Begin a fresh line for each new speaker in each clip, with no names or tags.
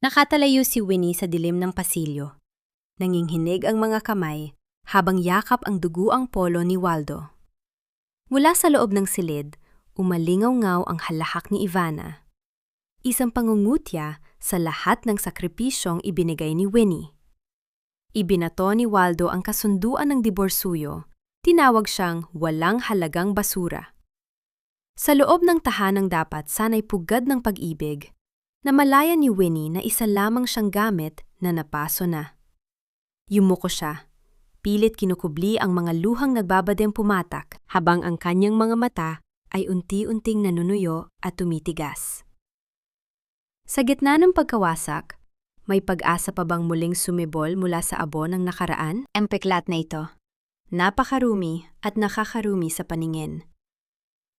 Nakatalayo si Winnie sa dilim ng pasilyo. Nanginghinig ang mga kamay habang yakap ang duguang polo ni Waldo. Mula sa loob ng silid, umalingaw-ngaw ang halahak ni Ivana. Isang pangungutya sa lahat ng sakripisyong ibinigay ni Winnie. Ibinato ni Waldo ang kasunduan ng diborsuyo, tinawag siyang walang halagang basura. Sa loob ng tahanang dapat sana'y pugad ng pag-ibig, namalayan ni Winnie na isa lamang siyang gamit na napaso na. Yumuko siya. Pilit kinukubli ang mga luhang nagbabadeng pumatak habang ang kanyang mga mata ay unti-unting nanunuyo at tumitigas. Sa gitna ng pagkawasak, may pag-asa pa bang muling sumibol mula sa abo ng nakaraan? Ang peklat na ito. Napakarumi at nakakarumi sa paningin.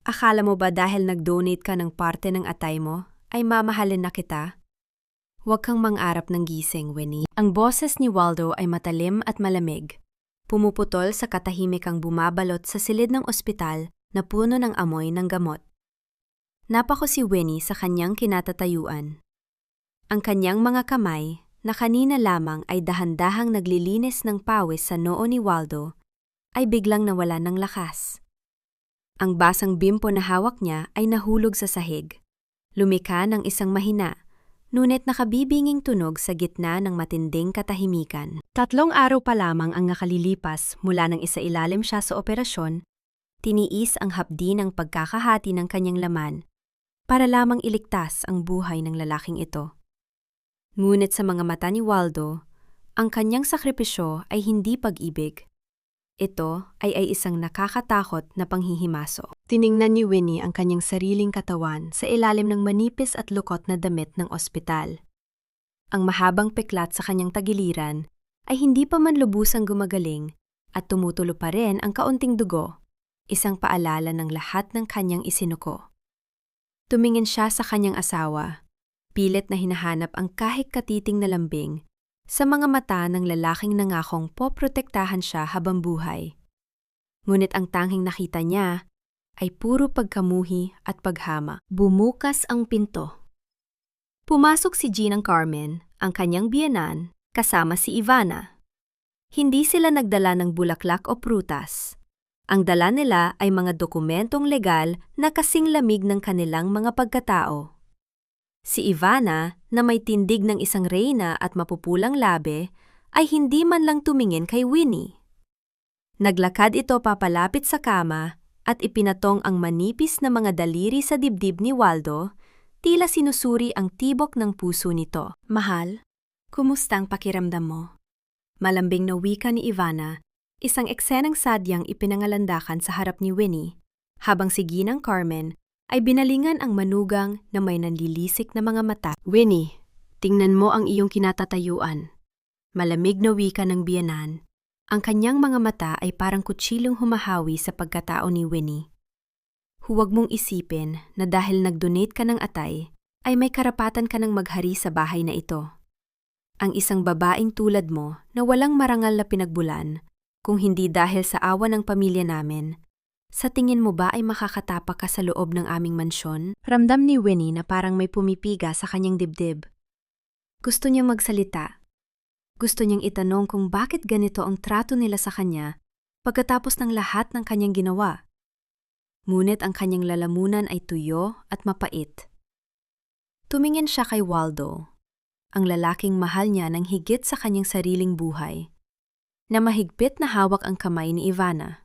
Akala mo ba dahil nag-donate ka ng parte ng atay mo, ay mamahalin na kita? Huwag kang mang-arap ng gising, Winnie. Ang boses ni Waldo ay matalim at malamig. Pumuputol sa katahimikang bumabalot sa silid ng ospital na puno ng amoy ng gamot. Napako si Winnie sa kanyang kinatatayuan. Ang kanyang mga kamay, na kanina lamang ay dahan-dahang naglilinis ng pawis sa noo ni Waldo, ay biglang nawala ng lakas. Ang basang bimpo na hawak niya ay nahulog sa sahig. Lumika ng isang mahina, ngunit nakabibinging tunog sa gitna ng matinding katahimikan. 3 araw pa lamang ang nakalilipas mula nang isailalim siya sa operasyon, tiniis ang hapdi ng pagkakahati ng kanyang laman para lamang iligtas ang buhay ng lalaking ito. Ngunit sa mga mata ni Waldo, ang kanyang sakripisyo ay hindi pag-ibig. Ito ay isang nakakatakot na panghihimaso. Tiningnan ni Winnie ang kanyang sariling katawan sa ilalim ng manipis at lukot na damit ng ospital. Ang mahabang peklat sa kanyang tagiliran ay hindi pa man lubusang gumagaling at tumutulo pa rin ang kaunting dugo, isang paalala ng lahat ng kanyang isinuko. Tumingin siya sa kanyang asawa, pilit na hinahanap ang kahit katiting na lambing sa mga mata ng lalaking nangakong poprotektahan siya habang buhay. Ngunit ang tanging nakita niya ay puro pagkamuhi at paghama. Bumukas ang pinto. Pumasok si Ginang Carmen, ang kanyang biyenan, kasama si Ivana. Hindi sila nagdala ng bulaklak o prutas. Ang dala nila ay mga dokumentong legal na kasing lamig ng kanilang mga pagkatao. Si Ivana, na may tindig ng isang reyna at mapupulang labi, ay hindi man lang tumingin kay Winnie. Naglakad ito papalapit sa kama at ipinatong ang manipis na mga daliri sa dibdib ni Waldo, tila sinusuri ang tibok ng puso nito. Mahal, kumusta ang pakiramdam mo? Malambing na wika ni Ivana, isang eksenang sadyang ipinangalandakan sa harap ni Winnie, habang si Ginang Carmen ay binalingan ang manugang na may nanlilisik na mga mata. Winnie, tingnan mo ang iyong kinatatayuan. Malamig na wika ng biyenan. Ang kanyang mga mata ay parang kutsilong humahawi sa pagkatao ni Winnie. Huwag mong isipin na dahil nag-donate ka ng atay, ay may karapatan ka ng maghari sa bahay na ito. Ang isang babaeng tulad mo na walang marangal na pinagbulan, kung hindi dahil sa awa ng pamilya namin, sa tingin mo ba ay makakatapak ka sa loob ng aming mansyon? Ramdam ni Winnie na parang may pumipiga sa kanyang dibdib. Gusto niyang magsalita. Gusto niyang itanong kung bakit ganito ang trato nila sa kanya pagkatapos ng lahat ng kanyang ginawa. Ngunit ang kanyang lalamunan ay tuyo at mapait. Tumingin siya kay Waldo, ang lalaking mahal niya ng higit sa kanyang sariling buhay, na mahigpit na hawak ang kamay ni Ivana.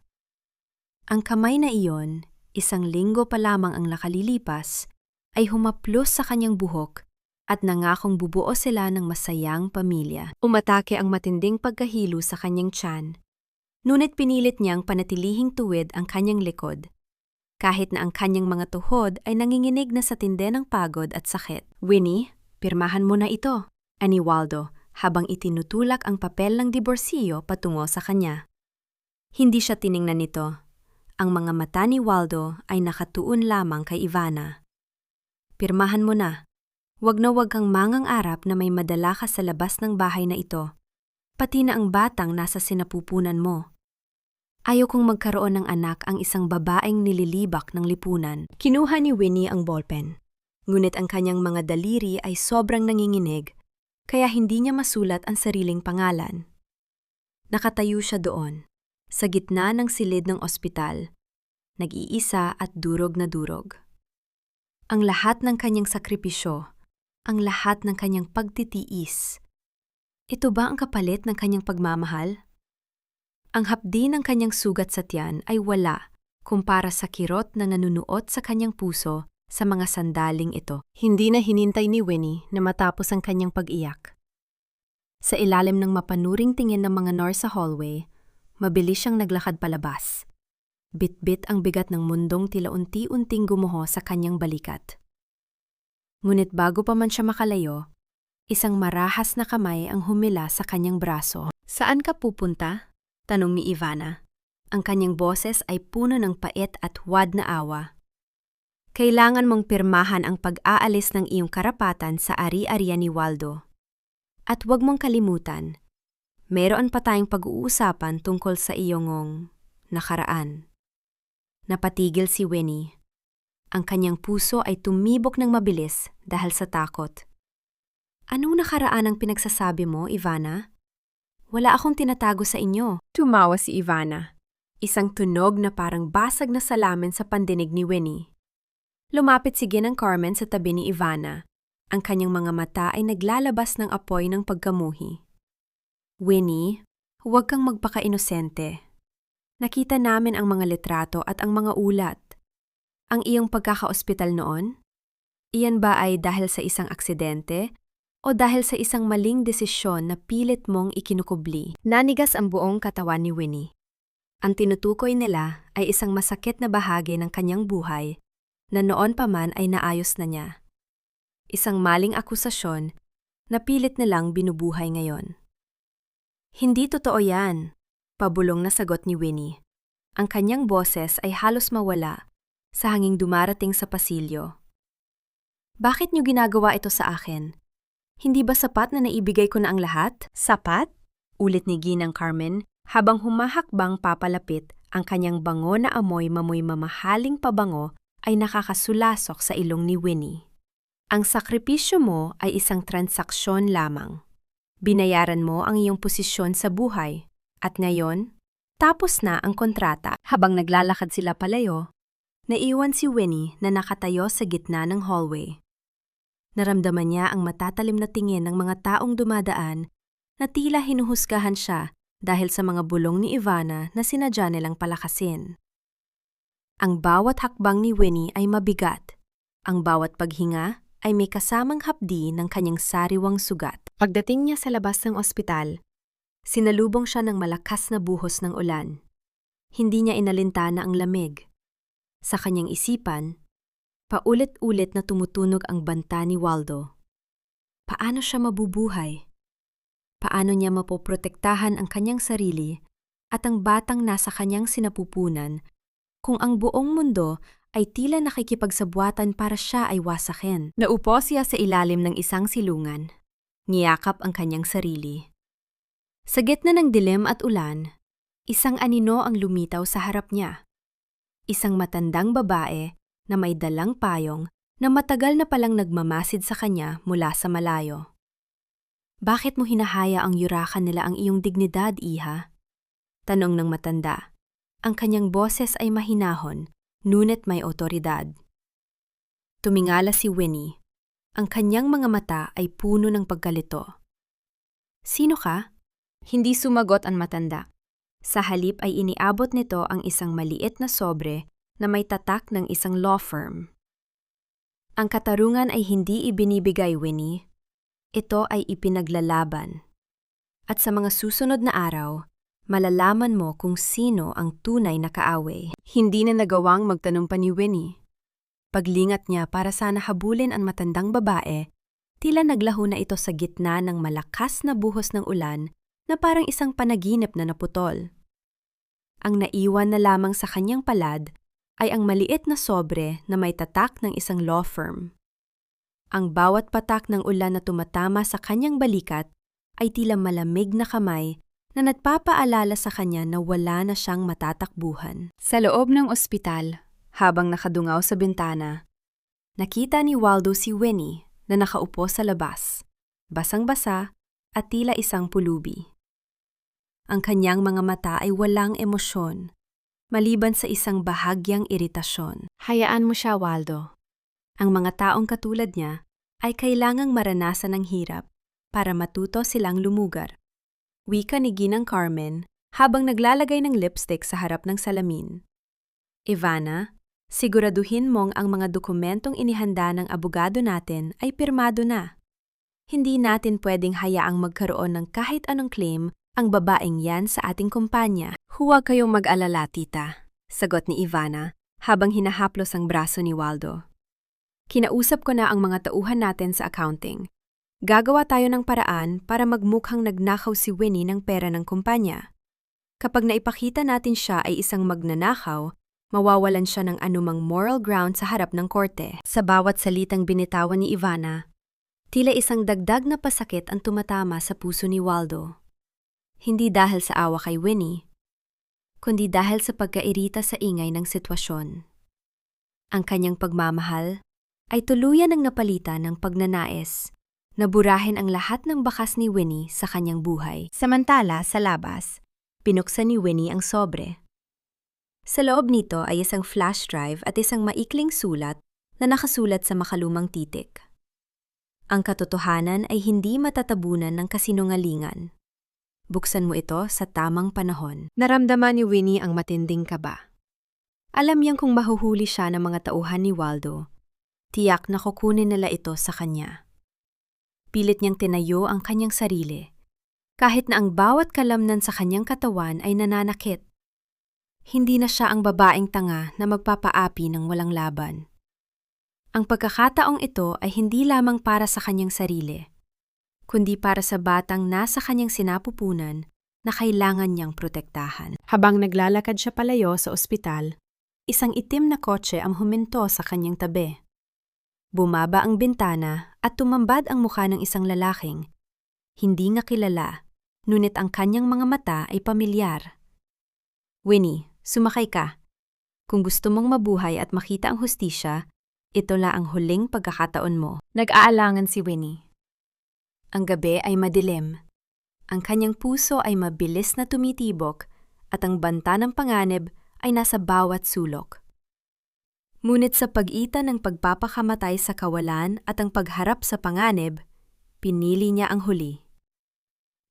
Ang kamay na iyon, 1 linggo pa lamang ang nakalilipas, ay humaplos sa kanyang buhok at nangakong bubuo sila ng masayang pamilya. Umatake ang matinding pagkahilo sa kanyang tiyan, ngunit pinilit niyang panatilihing tuwid ang kanyang likod, kahit na ang kanyang mga tuhod ay nanginginig na sa tindi ng pagod at sakit. Winnie, pirmahan mo na ito, ani Waldo, habang itinutulak ang papel ng diborsiyo patungo sa kanya. Hindi siya tiningnan nito. Ang mga mata ni Waldo ay nakatuon lamang kay Ivana. Pirmahan mo na. Huwag kang mangang-arap na may madala ka sa labas ng bahay na ito, pati na ang batang nasa sinapupunan mo. Ayaw kong magkaroon ng anak ang isang babaeng nililibak ng lipunan. Kinuha ni Winnie ang ballpen, ngunit ang kanyang mga daliri ay sobrang nanginginig kaya hindi niya masulat ang sariling pangalan. Nakatayo siya doon, sa gitna ng silid ng ospital, nag-iisa at durog na durog. Ang lahat ng kanyang sakripisyo, ang lahat ng kanyang pagtitiis. Ito ba ang kapalit ng kanyang pagmamahal? Ang hapdi ng kanyang sugat sa tiyan ay wala kumpara sa kirot na nanunuot sa kanyang puso sa mga sandaling ito. Hindi na hinintay ni Winnie na matapos ang kanyang pag-iyak. Sa ilalim ng mapanuring tingin ng mga nurse sa hallway, mabilis siyang naglakad palabas. Bit-bit ang bigat ng mundong tila unti-unting gumuho sa kanyang balikat. Ngunit bago pa man siya makalayo, isang marahas na kamay ang humila sa kanyang braso. Saan ka pupunta? Tanong ni Ivana. Ang kanyang boses ay puno ng pait at huwad na awa. Kailangan mong pirmahan ang pag-aalis ng iyong karapatan sa ari-arian ni Waldo. At huwag mong kalimutan, meron pa tayong pag-uusapan tungkol sa iyong nakaraan. Napatigil si Winnie. Ang kanyang puso ay tumibok ng mabilis dahil sa takot. Anong nakaraan ang pinagsasabi mo, Ivana? Wala akong tinatago sa inyo. Tumawa si Ivana. Isang tunog na parang basag na salamin sa pandinig ni Winnie. Lumapit si Ginang Carmen sa tabi ni Ivana. Ang kanyang mga mata ay naglalabas ng apoy ng pagkamuhi. Winnie, huwag kang magpaka-inosente. Nakita namin ang mga litrato at ang mga ulat. Ang iyong pagkaka-ospital noon? Iyan ba ay dahil sa isang aksidente o dahil sa isang maling desisyon na pilit mong ikinukubli? Nanigas ang buong katawan ni Winnie. Ang tinutukoy nila ay isang masakit na bahagi ng kanyang buhay na noon pa man ay naayos na niya. Isang maling akusasyon na pilit nilang binubuhay ngayon. Hindi totoo yan, pabulong na sagot ni Winnie. Ang kanyang boses ay halos mawala sa hanging dumarating sa pasilyo. Bakit niyo ginagawa ito sa akin? Hindi ba sapat na naibigay ko na ang lahat? Sapat? Ulit ni Ginang Carmen habang humahakbang papalapit ang kanyang bango na amoy mamoy mamahaling pabango ay nakakasulasok sa ilong ni Winnie. Ang sakripisyo mo ay isang transaksyon lamang. Binayaran mo ang iyong posisyon sa buhay at ngayon, tapos na ang kontrata. Habang naglalakad sila palayo, naiwan si Winnie na nakatayo sa gitna ng hallway. Naramdaman niya ang matatalim na tingin ng mga taong dumadaan na tila hinuhusgahan siya dahil sa mga bulong ni Ivana na sinadya nilang palakasin. Ang bawat hakbang ni Winnie ay mabigat. Ang bawat paghinga ay may kasamang hapdi ng kanyang sariwang sugat. Pagdating niya sa labas ng ospital, sinalubong siya ng malakas na buhos ng ulan. Hindi niya inalintana ang lamig. Sa kanyang isipan, paulit-ulit na tumutunog ang banta ni Waldo. Paano siya mabubuhay? Paano niya mapoprotektahan ang kanyang sarili at ang batang nasa kanyang sinapupunan kung ang buong mundo ay tila nakikipagsabwatan para siya ay wasakin? Naupo siya sa ilalim ng isang silungan. Niyakap ang kanyang sarili. Sa gitna ng dilim at ulan, isang anino ang lumitaw sa harap niya. Isang matandang babae na may dalang payong na matagal na palang nagmamasid sa kanya mula sa malayo. Bakit mo hinahaya ang yurakan nila ang iyong dignidad, iha? Tanong ng matanda. Ang kanyang boses ay mahinahon, ngunit may otoridad. Tumingala si Winnie. Ang kanyang mga mata ay puno ng pagkalito. Sino ka? Hindi sumagot ang matanda. Sa halip ay iniabot nito ang isang maliit na sobre na may tatak ng isang law firm. Ang katarungan ay hindi ibinibigay, Winnie. Ito ay ipinaglalaban. At sa mga susunod na araw, malalaman mo kung sino ang tunay na kaaway. Hindi na nagawang magtanong pa ni Winnie. Paglingat niya para sana habulin ang matandang babae, tila naglaho na ito sa gitna ng malakas na buhos ng ulan na parang isang panaginip na naputol. Ang naiwan na lamang sa kanyang palad ay ang maliit na sobre na may tatak ng isang law firm. Ang bawat patak ng ulan na tumatama sa kanyang balikat ay tila malamig na kamay na nagpapaalala sa kanya na wala na siyang matatakbuhan. Sa loob ng ospital, habang nakadungaw sa bintana, nakita ni Waldo si Winnie na nakaupo sa labas. basang-basa at tila isang pulubi. Ang kanyang mga mata ay walang emosyon, maliban sa isang bahagyang iritasyon. Hayaan mo siya, Waldo. Ang mga taong katulad niya ay kailangang maranasan ng hirap para matuto silang lumugar. Wika ni Ginang Carmen habang naglalagay ng lipstick sa harap ng salamin. Ivana, siguraduhin mong ang mga dokumentong inihanda ng abogado natin ay pirmado na. Hindi natin pwedeng hayaang magkaroon ng kahit anong claim ang babaeng yan sa ating kumpanya. Huwag kayong mag-alala, tita, sagot ni Ivana habang hinahaplos ang braso ni Waldo. Kinausap ko na ang mga tauhan natin sa accounting. Gagawa tayo ng paraan para magmukhang nagnakaw si Winnie ng pera ng kumpanya. Kapag naipakita natin siya ay isang magnanakaw, mawawalan siya ng anumang moral ground sa harap ng korte. Sa bawat salitang binitawan ni Ivana, tila isang dagdag na pasakit ang tumatama sa puso ni Waldo. Hindi dahil sa awa kay Winnie, kundi dahil sa pagkairita sa ingay ng sitwasyon. Ang kanyang pagmamahal ay tuluyan ng napalitan ng pagnanais na burahin ang lahat ng bakas ni Winnie sa kanyang buhay. Samantala, sa labas, pinuksan ni Winnie ang sobre. Sa loob nito ay isang flash drive at isang maikling sulat na nakasulat sa makalumang titik. Ang katotohanan ay hindi matatabunan ng kasinungalingan. Buksan mo ito sa tamang panahon. Naramdaman ni Winnie ang matinding kaba. Alam niyang kung mahuhuli siya ng mga tauhan ni Waldo, tiyak na kukunin nila ito sa kanya. Pilit niyang tinayo ang kanyang sarili, kahit na ang bawat kalamnan sa kanyang katawan ay nananakit. Hindi na siya ang babaeng tanga na magpapaapi ng walang laban. Ang pagkakataong ito ay hindi lamang para sa kanyang sarili, kundi para sa batang nasa kanyang sinapupunan na kailangan niyang protektahan. Habang naglalakad siya palayo sa ospital, isang itim na kotse ang huminto sa kanyang tabi. Bumaba ang bintana at tumambad ang mukha ng isang lalaking. Hindi nga kilala, ngunit ang kanyang mga mata ay pamilyar. Winnie, sumakay ka. Kung gusto mong mabuhay at makita ang hustisya, ito la ang huling pagkakataon mo. Nag-aalangan si Winnie. Ang gabi ay madilim. Ang kanyang puso ay mabilis na tumitibok at ang banta ng panganib ay nasa bawat sulok. Ngunit sa pagitan ng pagpapakamatay sa kawalan at ang pagharap sa panganib, pinili niya ang huli.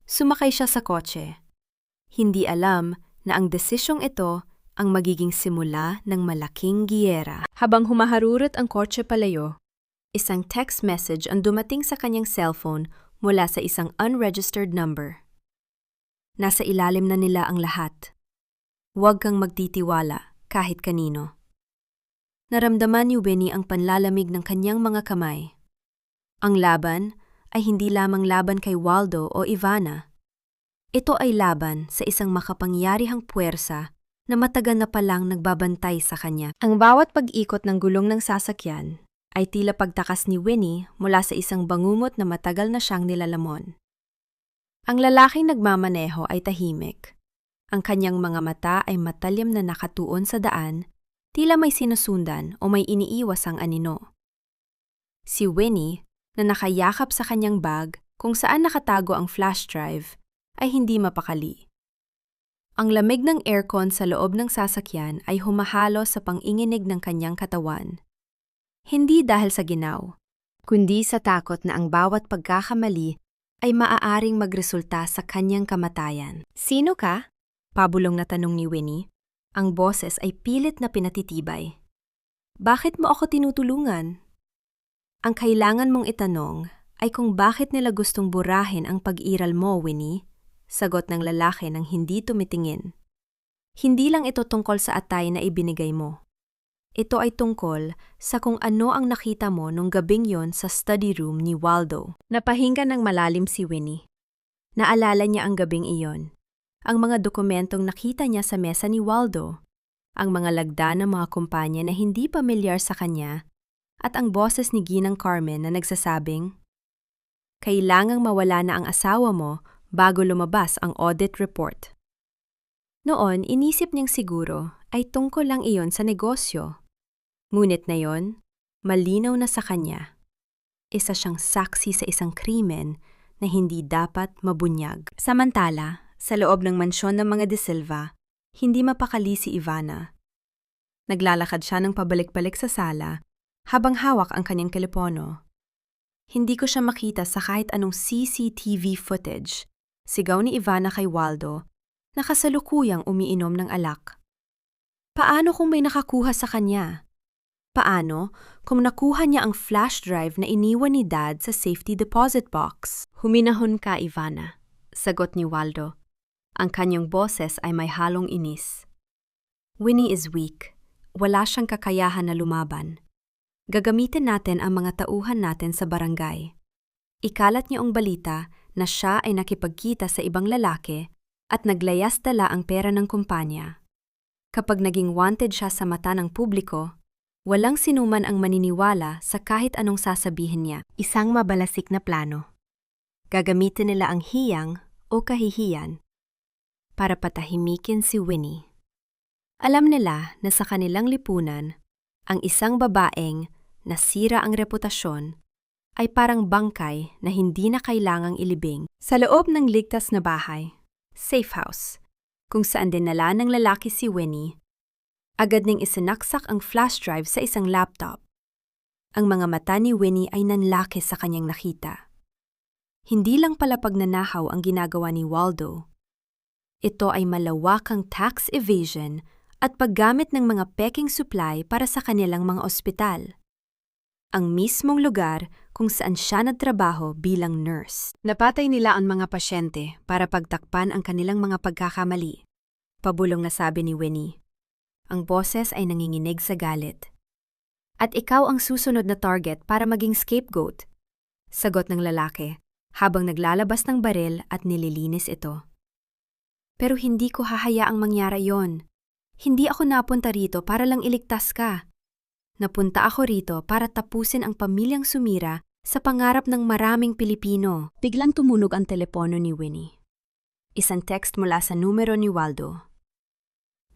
Sumakay siya sa kotse. Hindi alam na ang desisyong ito ang magiging simula ng malaking giyera. Habang humaharurot ang kotse palayo, isang text message ang dumating sa kanyang cellphone mula sa isang unregistered number. Nasa ilalim na nila ang lahat. Huwag kang magtitiwala kahit kanino. Naramdaman ni Winnie ang panlalamig ng kanyang mga kamay. Ang laban ay hindi lamang laban kay Waldo o Ivana. Ito ay laban sa isang makapangyarihang puwersa na matagal na palang nagbabantay sa kanya. Ang bawat pag-ikot ng gulong ng sasakyan ay tila pagtakas ni Winnie mula sa isang bangumot na matagal na siyang nilalamon. Ang lalaking nagmamaneho ay tahimik. Ang kanyang mga mata ay matalim na nakatuon sa daan, tila may sinusundan o may iniiwas ang anino. Si Winnie, na nakayakap sa kanyang bag kung saan nakatago ang flash drive, ay hindi mapakali. Ang lamig ng aircon sa loob ng sasakyan ay humahalo sa panginginig ng kanyang katawan. Hindi dahil sa ginaw, kundi sa takot na ang bawat pagkakamali ay maaaring magresulta sa kanyang kamatayan. Sino ka? Pabulong na tanong ni Winnie. Ang boses ay pilit na pinatitibay. Bakit mo ako tinutulungan? Ang kailangan mong itanong ay kung bakit nila gustong burahin ang pag-iral mo, Winnie, sagot ng lalaki nang hindi tumitingin. Hindi lang ito tungkol sa atay na ibinigay mo. Ito ay tungkol sa kung ano ang nakita mo nung gabing yon sa study room ni Waldo. Napahinga ng malalim si Winnie. Naalala niya ang gabing iyon. Ang mga dokumentong nakita niya sa mesa ni Waldo, ang mga lagda ng mga kumpanya na hindi pamilyar sa kanya, at ang boses ni Ginang Carmen na nagsasabing, "Kailangang mawala na ang asawa mo bago lumabas ang audit report." Noon, inisip niyang siguro ay tungkol lang iyon sa negosyo. Ngunit ngayon, malinaw na sa kanya. Isa siyang saksi sa isang krimen na hindi dapat mabunyag. Samantala, sa loob ng mansyon ng mga De Silva, hindi mapakali si Ivana. Naglalakad siya ng pabalik-balik sa sala habang hawak ang kanyang telepono. Hindi ko siya makita sa kahit anong CCTV footage. Sigaw ni Ivana kay Waldo na kasalukuyang umiinom ng alak. Paano kung may nakakuha sa kanya? Paano kung nakuha niya ang flash drive na iniwan ni Dad sa safety deposit box? Huminahon ka, Ivana, sagot ni Waldo. Ang kanyang boses ay may halong inis. Winnie is weak. Wala siyang kakayahan na lumaban. Gagamitin natin ang mga tauhan natin sa barangay. Ikalat niyo ang balita na siya ay nakipagkita sa ibang lalaki at naglayas dala ang pera ng kumpanya. Kapag naging wanted siya sa mata ng publiko, walang sinuman ang maniniwala sa kahit anong sasabihin niya. Isang mabalasik na plano. Gagamitin nila ang hiyang o kahihiyan para patahimikin si Winnie. Alam nila na sa kanilang lipunan, ang isang babaeng nasira ang reputasyon ay parang bangkay na hindi na kailangang ilibing. Sa loob ng ligtas na bahay, safe house, kung saan dinala ng lalaki si Winnie, agad ning isinaksak ang flash drive sa isang laptop. Ang mga mata ni Winnie ay nanlaki sa kanyang nakita. Hindi lang pala pagnanakaw ang ginagawa ni Waldo. Ito ay malawakang tax evasion at paggamit ng mga peking supply para sa kanilang mga ospital. Ang mismong lugar kung saan siya nagtrabaho bilang nurse. Napatay nila ang mga pasyente para pagtakpan ang kanilang mga pagkakamali. Pabulong na sabi ni Winnie. Ang boses ay nanginginig sa galit. At ikaw ang susunod na target para maging scapegoat, sagot ng lalaki habang naglalabas ng baril at nililinis ito. Pero hindi ko hahayaang mangyari yon. Hindi ako napunta rito para lang iligtas ka. Napunta ako rito para tapusin ang pamilyang sumira sa pangarap ng maraming Pilipino. Biglang tumunog ang telepono ni Winnie. Isang text mula sa numero ni Waldo.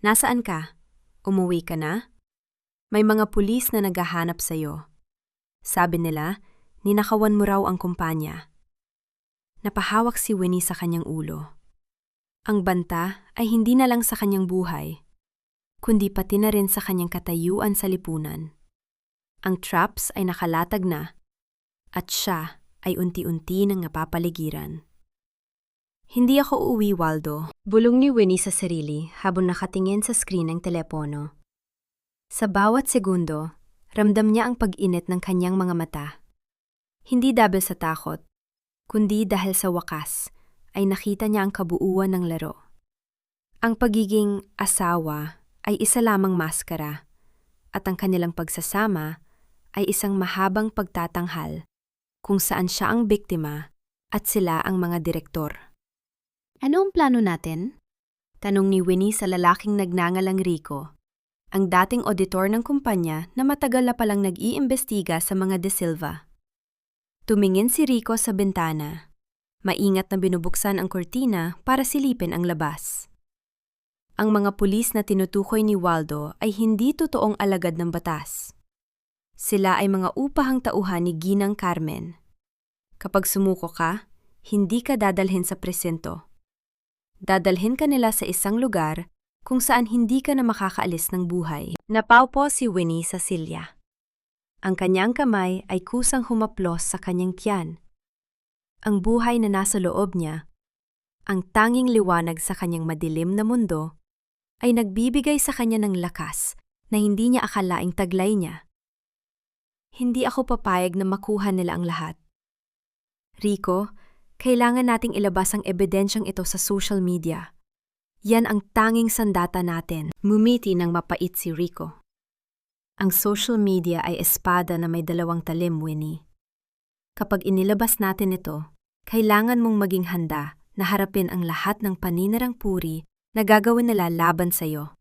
Nasaan ka? Umuwi ka na? May mga pulis na naghahanap sa'yo. Sabi nila, ninakawan mo raw ang kumpanya. Napahawak si Winnie sa kanyang ulo. Ang banta ay hindi na lang sa kanyang buhay, kundi pati na rin sa kanyang katayuan sa lipunan. Ang traps ay nakalatag na, at siya ay unti-unti nang napapaligiran. Hindi ako uuwi, Waldo. Bulong ni Winnie sa sarili habang nakatingin sa screen ng telepono. Sa bawat segundo, ramdam niya ang pag-init ng kanyang mga mata. Hindi dahil sa takot, kundi dahil sa wakas ay nakita niya ang kabuuan ng laro. Ang pagiging asawa ay isa lamang maskara, at ang kanilang pagsasama ay isang mahabang pagtatanghal kung saan siya ang biktima at sila ang mga direktor. Ano ang plano natin? Tanong ni Winnie sa lalaking nagngangalang Rico, ang dating auditor ng kumpanya na matagal na palang nag-iimbestiga sa mga De Silva. Tumingin si Rico sa bintana. Maingat na binubuksan ang kurtina para silipin ang labas. Ang mga pulis na tinutukoy ni Waldo ay hindi totoong alagad ng batas. Sila ay mga upahang tauhan ni Ginang Carmen. Kapag sumuko ka, hindi ka dadalhin sa presinto. Dadalhin ka nila sa isang lugar kung saan hindi ka na makakaalis ng buhay. Napaupo si Winnie sa silya. Ang kanyang kamay ay kusang humaplos sa kanyang tiyan. Ang buhay na nasa loob niya, ang tanging liwanag sa kanyang madilim na mundo, ay nagbibigay sa kanya ng lakas na hindi niya akalaing taglay niya. Hindi ako papayag na makuha nila ang lahat. Rico, kailangan nating ilabas ang ebidensyang ito sa social media. Yan ang tanging sandata natin. Mumiti ng mapait si Rico. Ang social media ay espada na may dalawang talim, Winnie. Kapag inilabas natin ito, kailangan mong maging handa na harapin ang lahat ng paninirang puri na gagawin nila laban sa'yo.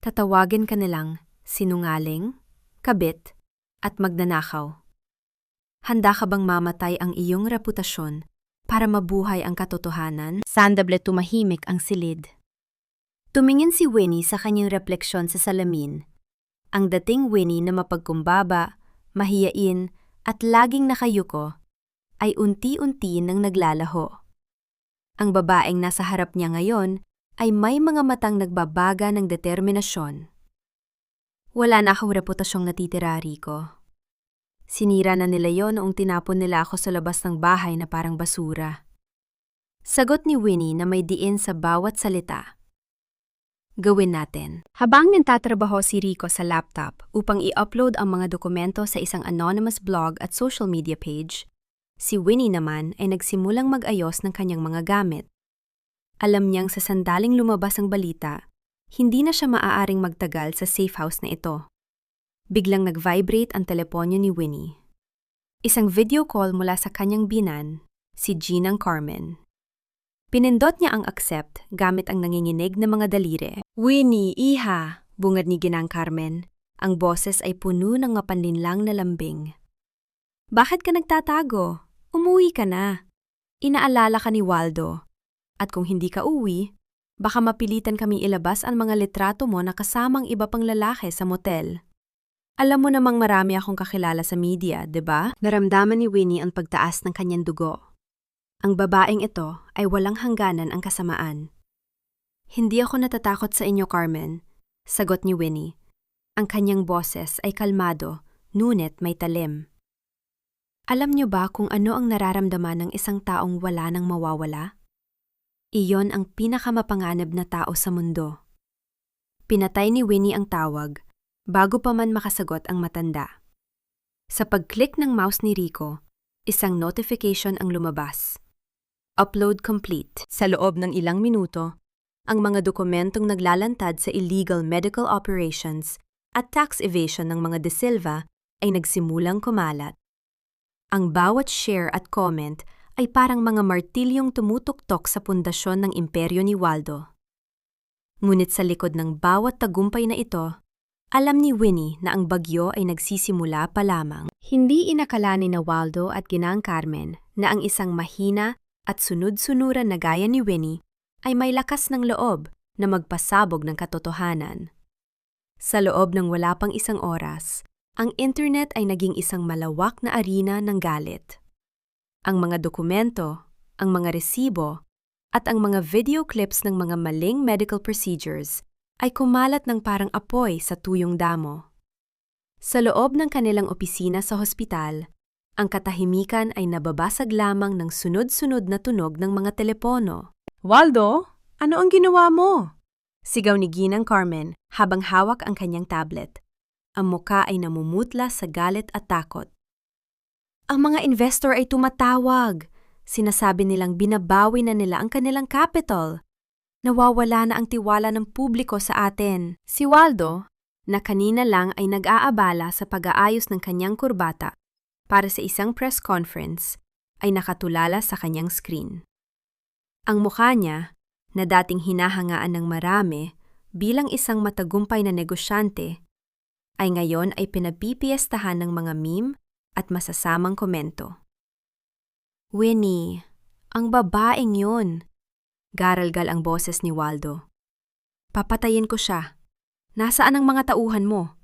Tatawagin ka nilang sinungaling, kabit, at magnanakaw. Handa ka bang mamatay ang iyong reputasyon para mabuhay ang katotohanan? Sandable tumahimik ang silid. Tumingin si Winnie sa kanyang refleksyon sa salamin. Ang dating Winnie na mapagkumbaba, mahiyain, at laging nakayuko, ay unti-unti nang naglalaho. Ang babaeng nasa harap niya ngayon ay may mga matang nagbabaga ng determinasyon. Wala na akong reputasyong natitira, Rico. Sinira na nila yon noong tinapon nila ako sa labas ng bahay na parang basura. Sagot ni Winnie na may diin sa bawat salita. Gawin natin. Habang nagtatrabaho si Rico sa laptop upang i-upload ang mga dokumento sa isang anonymous blog at social media page, si Winnie naman ay nagsimulang mag-ayos ng kanyang mga gamit. Alam niyang sa sandaling lumabas ang balita, hindi na siya maaaring magtagal sa safe house na ito. Biglang nag-vibrate ang teleponyo ni Winnie. Isang video call mula sa kanyang binan, si Ginang Carmen. Pinindot niya ang accept gamit ang nanginginig na mga daliri. "Winnie, iha," bungad ni Ginang Carmen. Ang boses ay puno ng mapanlinlang na lambing. "Bakit ka nagtatago? Umuwi ka na. Inaalala ka ni Waldo. At kung hindi ka uwi, baka mapilitan kaming ilabas ang mga litrato mo na kasamang iba pang lalaki sa motel. Alam mo namang marami akong kakilala sa media, 'di ba?" Naramdaman ni Winnie ang pagtaas ng kanyang dugo. Ang babaeng ito ay walang hangganan ang kasamaan. "Hindi ako natatakot sa inyo, Carmen," sagot ni Winnie. Ang kanyang boses ay kalmado, ngunit may talim. "Alam niyo ba kung ano ang nararamdaman ng isang taong wala nang mawawala? Iyon ang pinakamapanganib na tao sa mundo." Pinatay ni Winnie ang tawag, bago pa man makasagot ang matanda. Sa pag-click ng mouse ni Rico, isang notification ang lumabas. Upload complete. Sa loob ng ilang minuto, ang mga dokumentong naglalantad sa illegal medical operations at tax evasion ng mga De Silva ay nagsimulang kumalat. Ang bawat share at comment ay parang mga martilyong tumutuktok sa pundasyon ng imperyo ni Waldo. Ngunit sa likod ng bawat tagumpay na ito, alam ni Winnie na ang bagyo ay nagsisimula pa lamang. Hindi inakala ni Waldo at Ginang Carmen na ang isang mahina at sunod-sunuran na gaya ni Winnie ay may lakas ng loob na magpasabog ng katotohanan. Sa loob ng wala pang isang oras, ang internet ay naging isang malawak na arena ng galit. Ang mga dokumento, ang mga resibo, at ang mga video clips ng mga maling medical procedures ay kumalat ng parang apoy sa tuyong damo. Sa loob ng kanilang opisina sa hospital, ang katahimikan ay nababasag lamang ng sunod-sunod na tunog ng mga telepono. "Waldo, ano ang ginawa mo?" sigaw ni Ginang Carmen habang hawak ang kanyang tablet. Ang muka ay namumutla sa galit at takot. "Ang mga investor ay tumatawag. Sinasabi nilang binabawi na nila ang kanilang capital. Nawawala na ang tiwala ng publiko sa atin." Si Waldo, na kanina lang ay nag-aabala sa pag-aayos ng kanyang kurbata para sa isang press conference, ay nakatulala sa kanyang screen. Ang mukha niya, na dating hinahangaan ng marami bilang isang matagumpay na negosyante, ay ngayon ay pinapipiestahan ng mga meme at masasamang komento. "Winnie, ang babaeng yun," garalgal ang boses ni Waldo. "Papatayin ko siya. Nasaan ang mga tauhan mo?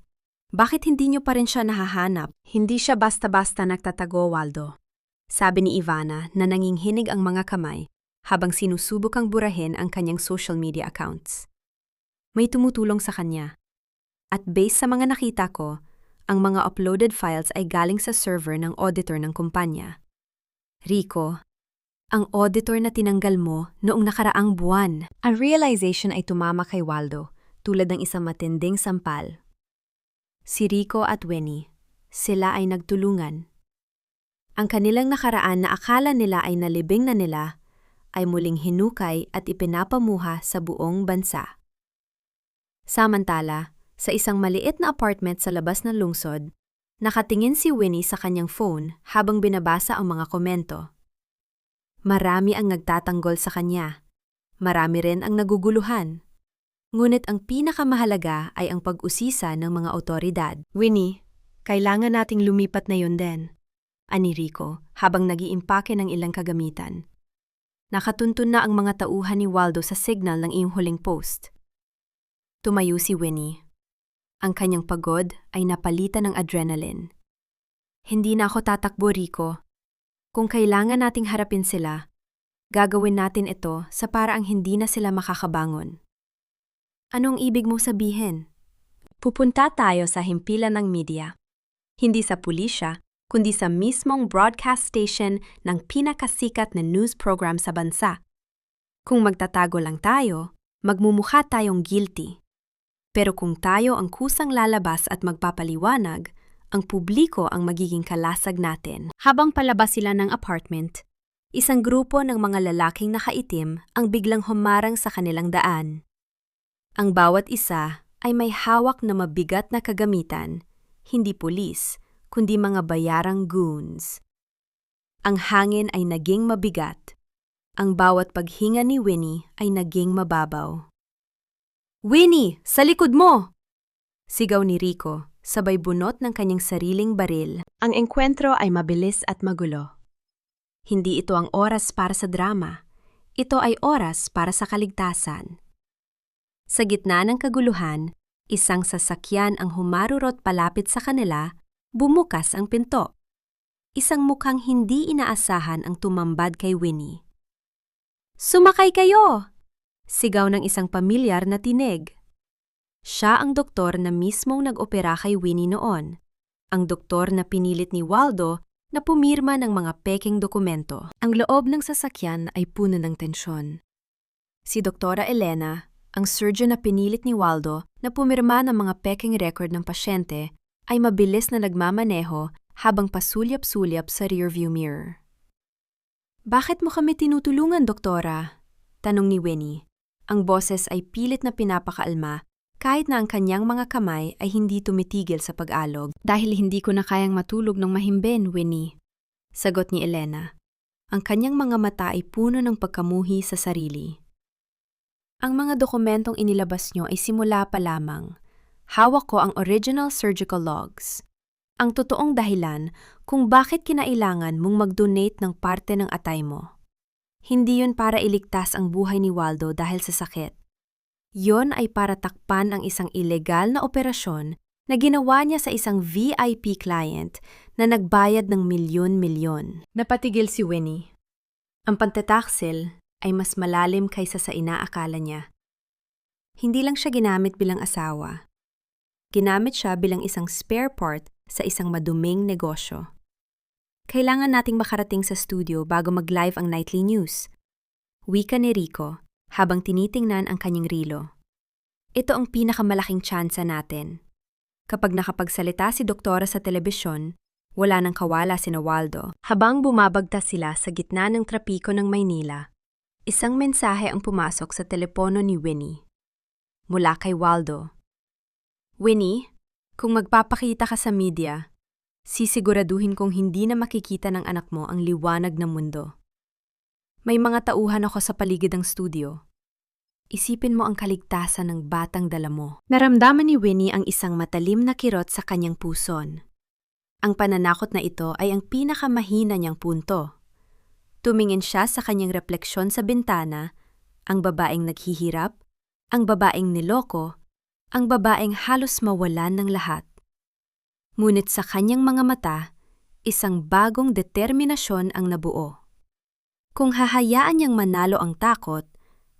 Bakit hindi niyo pa rin siya nahahanap?" "Hindi siya basta-basta nagtatago, Waldo," sabi ni Ivana na nanginginig ang mga kamay habang sinusubukang burahin ang kanyang social media accounts. "May tumutulong sa kanya. At based sa mga nakita ko, ang mga uploaded files ay galing sa server ng auditor ng kumpanya. Rico, ang auditor na tinanggal mo noong nakaraang buwan." Ang realization ay tumama kay Waldo, tulad ng isang matinding sampal. Si Rico at Winnie, sila ay nagtulungan. Ang kanilang nakaraan na akala nila ay nalibing na nila, ay muling hinukay at ipinapamuha sa buong bansa. Samantala, sa isang maliit na apartment sa labas ng lungsod, nakatingin si Winnie sa kanyang phone habang binabasa ang mga komento. Marami ang nagtatanggol sa kanya. Marami rin ang naguguluhan. Ngunit ang pinakamahalaga ay ang pag-usisa ng mga otoridad. "Winnie, kailangan nating lumipat na yun din," ani Rico habang nag-iimpake ng ilang kagamitan. Nakatuntun na ang mga tauhan ni Waldo sa signal ng iyong huling post. Tumayo si Winnie. Ang kanyang pagod ay napalitan ng adrenaline. "Hindi na ako tatakbo, Rico. Kung kailangan nating harapin sila, gagawin natin ito sa paraang hindi na sila makakabangon. Anong ibig mong sabihin? Pupunta tayo sa himpilan ng media. Hindi sa pulisya, kundi sa mismong broadcast station ng pinakasikat na news program sa bansa. Kung magtatago lang tayo, magmumukha tayong guilty. Pero kung tayo ang kusang lalabas at magpapaliwanag, ang publiko ang magiging kalasag natin. Habang palabas sila ng apartment, isang grupo ng mga lalaking nakaitim ang biglang humarang sa kanilang daan. Ang bawat isa ay may hawak na mabigat na kagamitan, hindi pulis, kundi mga bayarang goons. Ang hangin ay naging mabigat. Ang bawat paghinga ni Winnie ay naging mababaw. "Winnie, sa likod mo!" Sigaw ni Rico, sabay bunot ng kanyang sariling baril. Ang engkwentro ay mabilis at magulo. Hindi ito ang oras para sa drama. Ito ay oras para sa kaligtasan. Sa gitna ng kaguluhan, isang sasakyan ang humarurot palapit sa kanila, bumukas ang pinto. Isang mukhang hindi inaasahan ang tumambad kay Winnie. "Sumakay kayo!" Sigaw ng isang pamilyar na tinig. Siya ang doktor na mismong nag-opera kay Winnie noon. Ang doktor na pinilit ni Waldo na pumirma ng mga peking dokumento. Ang loob ng sasakyan ay puno ng tensyon. Si Doktora Elena, ang surgeon na pinilit ni Waldo na pumirma ng mga peking record ng pasyente, ay mabilis na nagmamaneho habang pasulyap-sulyap sa rearview mirror. "Bakit mo kami tinutulungan, Doktora?" tanong ni Winnie. Ang boses ay pilit na pinapakaalma kahit na ang kanyang mga kamay ay hindi tumitigil sa pag-alog. "Dahil hindi ko na kayang matulog ng mahimbing, Winnie," sagot ni Elena. Ang kanyang mga mata ay puno ng pagkamuhi sa sarili. "Ang mga dokumentong inilabas nyo ay simula pa lamang. Hawak ko ang original surgical logs. Ang totoong dahilan kung bakit kinailangan mong mag-donate ng parte ng atay mo. Hindi yun para iligtas ang buhay ni Waldo dahil sa sakit. Yon ay para takpan ang isang ilegal na operasyon na ginawa niya sa isang VIP client na nagbayad ng milyon-milyon." Napatigil si Winnie. Ang pantataksil ay mas malalim kaysa sa inaakala niya. Hindi lang siya ginamit bilang asawa. Ginamit siya bilang isang spare part sa isang maduming negosyo. "Kailangan nating makarating sa studio bago mag-live ang nightly news," wika ni Rico habang tinitingnan ang kanyang rilo. "Ito ang pinakamalaking tsansa natin. Kapag nakapagsalita si Doktora sa telebisyon, wala nang kawala sina Waldo." Habang bumabagtas sila sa gitna ng trapiko ng Maynila, isang mensahe ang pumasok sa telepono ni Winnie. Mula kay Waldo. "Winnie, kung magpapakita ka sa media, sisiguraduhin kong hindi na makikita ng anak mo ang liwanag ng mundo. May mga tauhan ako sa paligid ng studio. Isipin mo ang kaligtasan ng batang dala mo." Naramdaman ni Winnie ang isang matalim na kirot sa kanyang puson. Ang pananakot na ito ay ang pinakamahina niyang punto. Tumingin siya sa kanyang refleksyon sa bintana, ang babaeng naghihirap, ang babaeng niloko, ang babaeng halos mawalan ng lahat. Ngunit sa kanyang mga mata, isang bagong determinasyon ang nabuo. Kung hahayaan niyang manalo ang takot,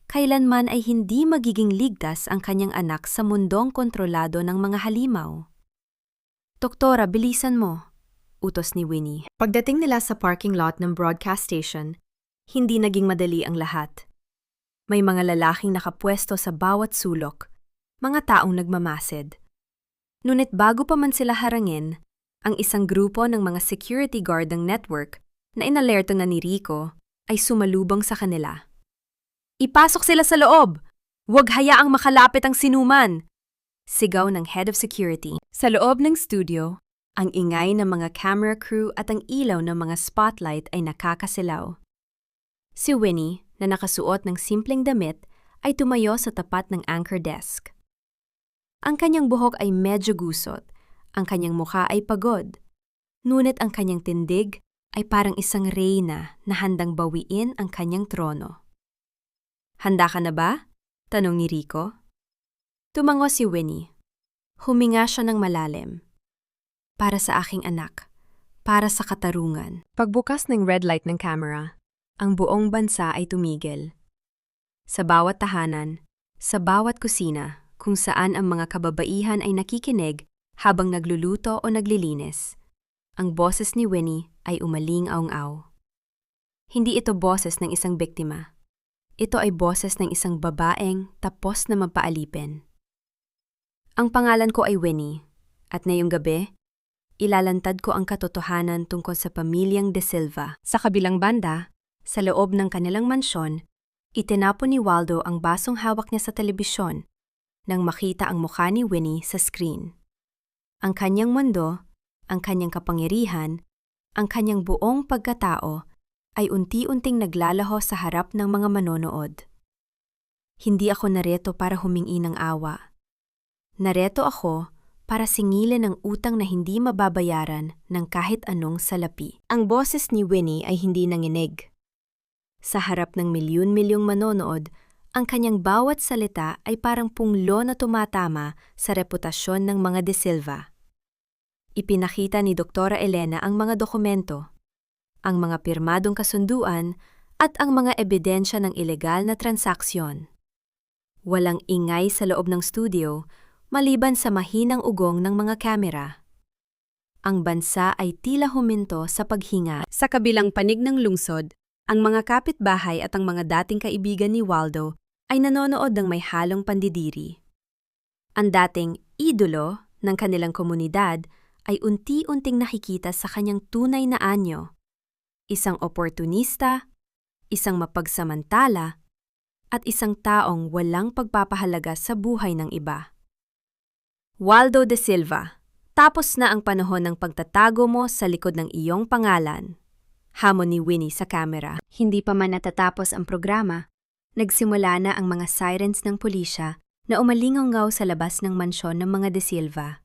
kailanman ay hindi magiging ligtas ang kanyang anak sa mundong kontrolado ng mga halimaw. "Doktora, bilisan mo," utos ni Winnie. Pagdating nila sa parking lot ng broadcast station, hindi naging madali ang lahat. May mga lalaking nakapwesto sa bawat sulok, mga taong nagmamasid. Ngunit bago pa man sila harangin, ang isang grupo ng mga security guard ng network na inalerto na ni Rico ay sumalubong sa kanila. "Ipasok sila sa loob! Huwag hayaang makalapit ang sinuman!" Sigaw ng head of security. Sa loob ng studio, ang ingay ng mga camera crew at ang ilaw ng mga spotlight ay nakakasilaw. Si Winnie, na nakasuot ng simpleng damit, ay tumayo sa tapat ng anchor desk. Ang kanyang buhok ay medyo gusot, ang kanyang mukha ay pagod. Ngunit ang kanyang tindig ay parang isang reyna na handang bawiin ang kanyang trono. "Handa ka na ba?" tanong ni Rico. Tumango si Winnie. Huminga siya ng malalim. "Para sa aking anak, para sa katarungan. Pagbukas ng red light ng camera, ang buong bansa ay tumigil. Sa bawat tahanan, sa bawat kusina, kung saan ang mga kababaihan ay nakikinig habang nagluluto o naglilinis, ang boses ni Winnie ay umaling-aw-aw. Hindi ito boses ng isang biktima. Ito ay boses ng isang babaeng tapos na mapaalipin. Ang pangalan ko ay Winnie, at ngayong gabi, ilalantad ko ang katotohanan tungkol sa pamilyang De Silva. Sa kabilang banda, sa loob ng kanilang mansyon, itinapon ni Waldo ang basong hawak niya sa telebisyon nang makita ang mukha ni Winnie sa screen. Ang kanyang mundo, ang kanyang kapangyarihan, ang kanyang buong pagkatao ay unti-unting naglalaho sa harap ng mga manonood. Hindi ako nareto para humingi ng awa. Nareto ako para singilin ang utang na hindi mababayaran ng kahit anong salapi. Ang boses ni Winnie ay hindi nanginig. Sa harap ng milyon-milyong manonood, ang kanyang bawat salita ay parang punglo na tumatama sa reputasyon ng mga De Silva. Ipinakita ni Doktora Elena ang mga dokumento, ang mga pirmadong kasunduan at ang mga ebidensya ng ilegal na transaksyon. Walang ingay sa loob ng studio, maliban sa mahinang ugong ng mga kamera. Ang bansa ay tila huminto sa paghinga. Sa kabilang panig ng lungsod, ang mga kapitbahay at ang mga dating kaibigan ni Waldo ay nanonood ng may halong pandidiri. Ang dating idolo ng kanilang komunidad ay unti-unting nakikita sa kanyang tunay na anyo. Isang oportunista, isang mapagsamantala, at isang taong walang pagpapahalaga sa buhay ng iba. Waldo De Silva, tapos na ang panahon ng pagtatago mo sa likod ng iyong pangalan. Hamon ni Winnie sa kamera. Hindi pa man natatapos ang programa, nagsimula na ang mga sirens ng pulisya na umalingaw sa labas ng mansyon ng mga De Silva.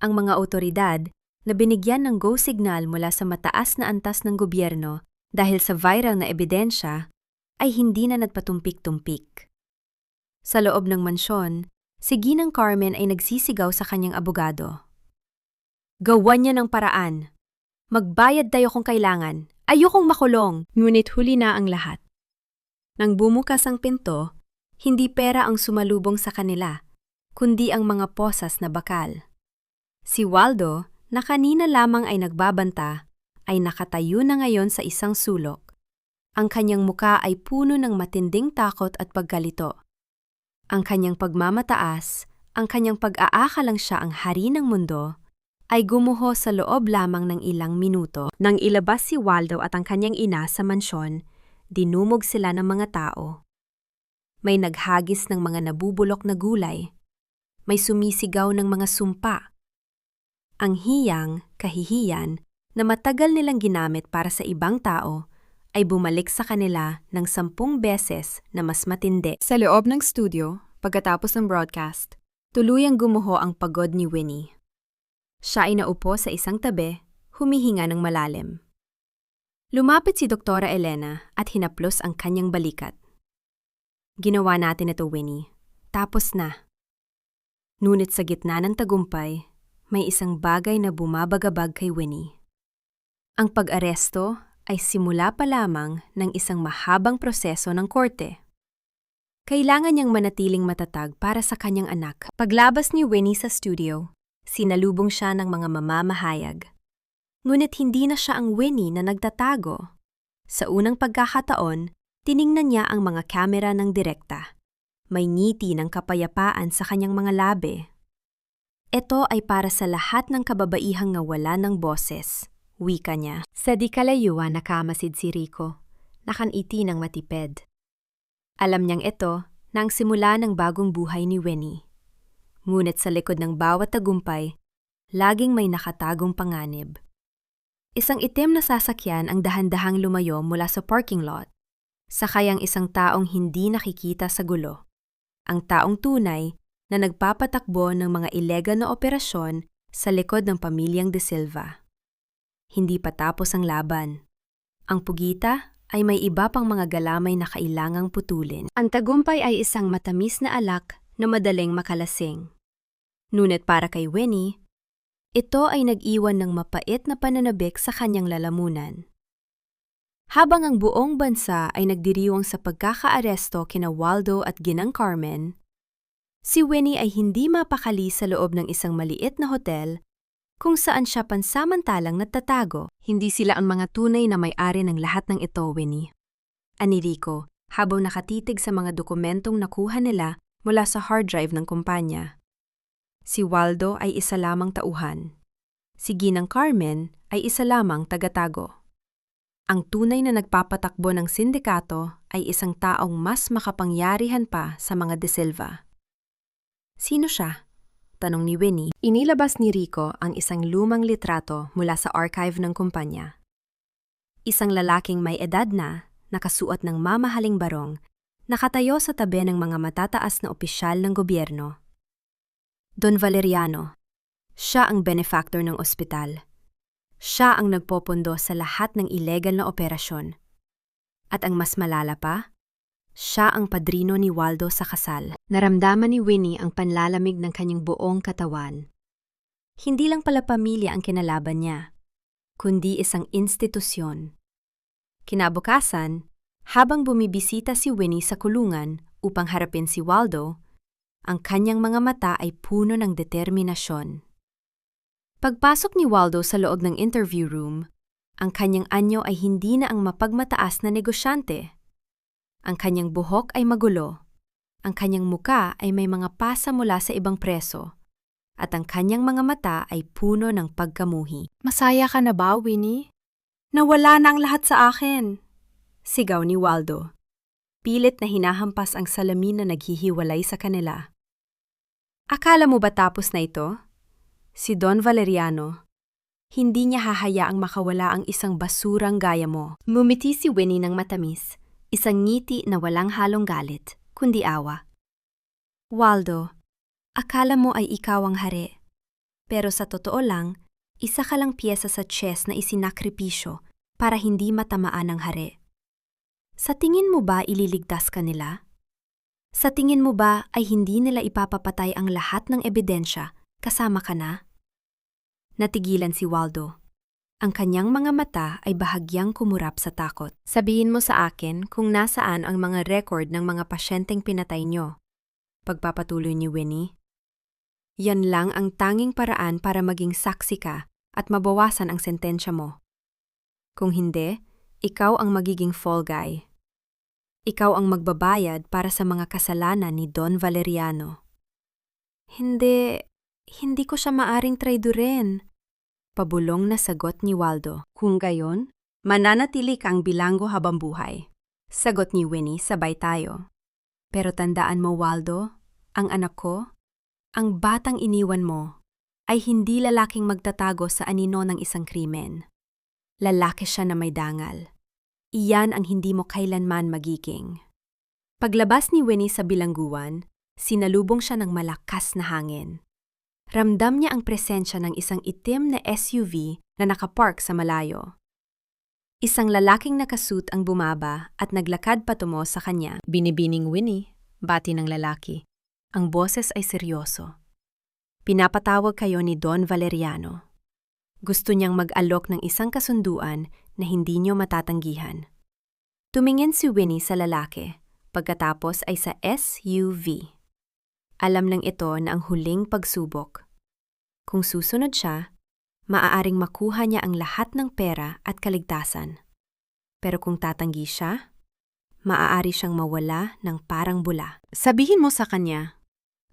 Ang mga otoridad na binigyan ng go signal mula sa mataas na antas ng gobyerno dahil sa viral na ebidensya ay hindi na nagpatumpik-tumpik. Sa loob ng mansyon, si Ginang Carmen ay nagsisigaw sa kanyang abogado. Gawan niya ng paraan. Magbayad tayo kung kailangan. Ayokong makulong. Ngunit huli na ang lahat. Nang bumukas ang pinto, hindi pera ang sumalubong sa kanila, kundi ang mga posas na bakal. Si Waldo, na kanina lamang ay nagbabanta, ay nakatayo na ngayon sa isang sulok. Ang kanyang muka ay puno ng matinding takot at pagkalito. Ang kanyang pagmamataas, ang kanyang pag-aakalang siya ang hari ng mundo, ay gumuho sa loob lamang ng ilang minuto. Nang ilabas si Waldo at ang kanyang ina sa mansyon, dinumog sila ng mga tao. May naghagis ng mga nabubulok na gulay. May sumisigaw ng mga sumpa. Ang hiyang, kahihiyan, na matagal nilang ginamit para sa ibang tao, ay bumalik sa kanila ng 10 beses na mas matindi. Sa loob ng studio, pagkatapos ng broadcast, tuluyang gumuho ang pagod ni Winnie. Siya ay naupo sa isang tabi, humihinga ng malalim. Lumapit si Doktora Elena at hinaplos ang kanyang balikat. Ginawa natin ito, Winnie. Tapos na. Ngunit sa gitna ng tagumpay, may isang bagay na bumabagabag kay Winnie. Ang pag-aresto ay simula pa lamang ng isang mahabang proseso ng korte. Kailangan niyang manatiling matatag para sa kanyang anak. Paglabas ni Winnie sa studio, sinalubong siya ng mga mamamahayag. Ngunit hindi na siya ang Winnie na nagtatago. Sa unang pagkakataon, tiningnan niya ang mga kamera ng direkta. May ngiti ng kapayapaan sa kanyang mga labi. Ito ay para sa lahat ng kababaihang nawala ng boses, wika niya. Sa di kalayuan nakamasid si Rico, nakaniti ng matipid. Alam niyang ito na ang simula ng bagong buhay ni Winnie. Ngunit sa likod ng bawat tagumpay, laging may nakatagong panganib. Isang itim na sasakyan ang dahan-dahang lumayo mula sa parking lot. Sakay ang isang taong hindi nakikita sa gulo. Ang taong tunay na nagpapatakbo ng mga ilegal na operasyon sa likod ng pamilyang De Silva. Hindi pa tapos ang laban. Ang pugita ay may iba pang mga galamay na kailangang putulin. Ang tagumpay ay isang matamis na alak na madaling makalasing. Ngunit para kay Winnie, Ito ay nag-iwan ng mapait na pananabik sa kanyang lalamunan. Habang ang buong bansa ay nagdiriwang sa pagkakaaresto kina Waldo at Ginang Carmen, si Winnie ay hindi mapakali sa loob ng isang maliit na hotel kung saan siya pansamantalang nagtatago. Hindi sila ang mga tunay na may-ari ng lahat ng ito, Winnie. Ani Rico, habang nakatitig sa mga dokumentong nakuha nila mula sa hard drive ng kumpanya. Si Waldo ay isa lamang tauhan. Si Ginang Carmen ay isa lamang tagatago. Ang tunay na nagpapatakbo ng sindikato ay isang taong mas makapangyarihan pa sa mga De Silva. Sino siya? Tanong ni Winnie. Inilabas ni Rico ang isang lumang litrato mula sa archive ng kumpanya. Isang lalaking may edad na, nakasuot ng mamahaling barong, nakatayo sa tabi ng mga matataas na opisyal ng gobyerno. Don Valeriano. Siya ang benefactor ng ospital. Siya ang nagpopondo sa lahat ng illegal na operasyon. At ang mas malala pa, siya ang padrino ni Waldo sa kasal. Naramdaman ni Winnie ang panlalamig ng kanyang buong katawan. Hindi lang pala pamilya ang kinalaban niya, kundi isang institusyon. Kinabukasan, habang bumibisita si Winnie sa kulungan upang harapin si Waldo, ang kanyang mga mata ay puno ng determinasyon. Pagpasok ni Waldo sa loob ng interview room, ang kanyang anyo ay hindi na ang mapagmataas na negosyante. Ang kanyang buhok ay magulo, ang kanyang muka ay may mga pasa mula sa ibang preso, at ang kanyang mga mata ay puno ng pagkamuhi. Masaya ka na ba, Winnie? Nawala na ang lahat sa akin, sigaw ni Waldo. Pilit na hinahampas ang salamin na naghihiwalay sa kanila. Akala mo ba tapos na ito? Si Don Valeriano. Hindi niya hahayaang makawala ang isang basurang gaya mo. Ngumiti si Winnie ng matamis. Isang ngiti na walang halong galit, kundi awa. Waldo, akala mo ay ikaw ang hari. Pero sa totoo lang, isa ka lang piyesa sa chess na isinakripisyo para hindi matamaan ng hari. Sa tingin mo ba ililigtas ka nila? Sa tingin mo ba ay hindi nila ipapapatay ang lahat ng ebidensya kasama ka na? Natigilan si Waldo. Ang kanyang mga mata ay bahagyang kumurap sa takot. Sabihin mo sa akin kung nasaan ang mga record ng mga pasyenteng pinatay nyo. Pagpapatuloy ni Winnie. Yan lang ang tanging paraan para maging saksi ka at mabawasan ang sentensya mo. Kung hindi, ikaw ang magiging fall guy. Ikaw ang magbabayad para sa mga kasalanan ni Don Valeriano. Hindi ko siya maaring traidorin. Pabulong na sagot ni Waldo. Kung gayon, mananatili kang bilanggo habang buhay. Sagot ni Winnie sabay tayo. Pero tandaan mo, Waldo, ang anak ko, ang batang iniwan mo, ay hindi lalaking magtatago sa anino ng isang krimen. Lalaki siya na may dangal. Iyan ang hindi mo kailanman magiging. Paglabas ni Winnie sa bilangguan, sinalubong siya ng malakas na hangin. Ramdam niya ang presensya ng isang itim na SUV na nakapark sa malayo. Isang lalaking nakasuit ang bumaba at naglakad patungo sa kanya. Binibining Winnie, bati ng lalaki. Ang boses ay seryoso. Pinapatawag kayo ni Don Valeriano. Gusto niyang mag-alok ng isang kasunduan na hindi niyo matatanggihan. Tumingin si Winnie sa lalaki, pagkatapos ay sa SUV. Alam lang ito na ang huling pagsubok. Kung susunod siya, maaaring makuha niya ang lahat ng pera at kaligtasan. Pero kung tatanggi siya, maaari siyang mawala ng parang bula. Sabihin mo sa kanya,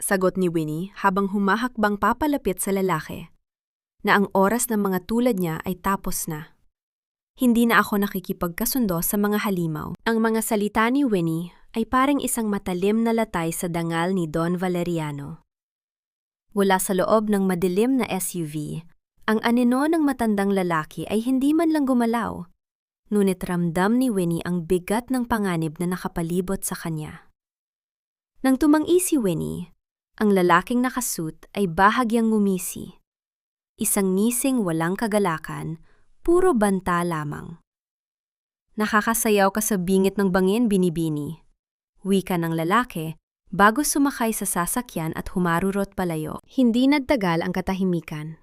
sagot ni Winnie habang humahakbang papalapit sa lalaki, na ang oras ng mga tulad niya ay tapos na. Hindi na ako nakikipagkasundo sa mga halimaw. Ang mga salita ni Winnie ay parang isang matalim na latay sa dangal ni Don Valeriano. Mula sa loob ng madilim na SUV, ang anino ng matandang lalaki ay hindi man lang gumalaw, ngunit ramdam ni Winnie ang bigat ng panganib na nakapalibot sa kanya. Nang tumangi si Winnie, ang lalaking nakasuit ay bahagyang ngumisi. Isang ngising walang kagalakan, puro banta lamang. Nakakasayaw ka sa bingit ng bangin, binibini. Wika ng lalaki, bago sumakay sa sasakyan at humarurot palayo. Hindi nagtagal ang katahimikan.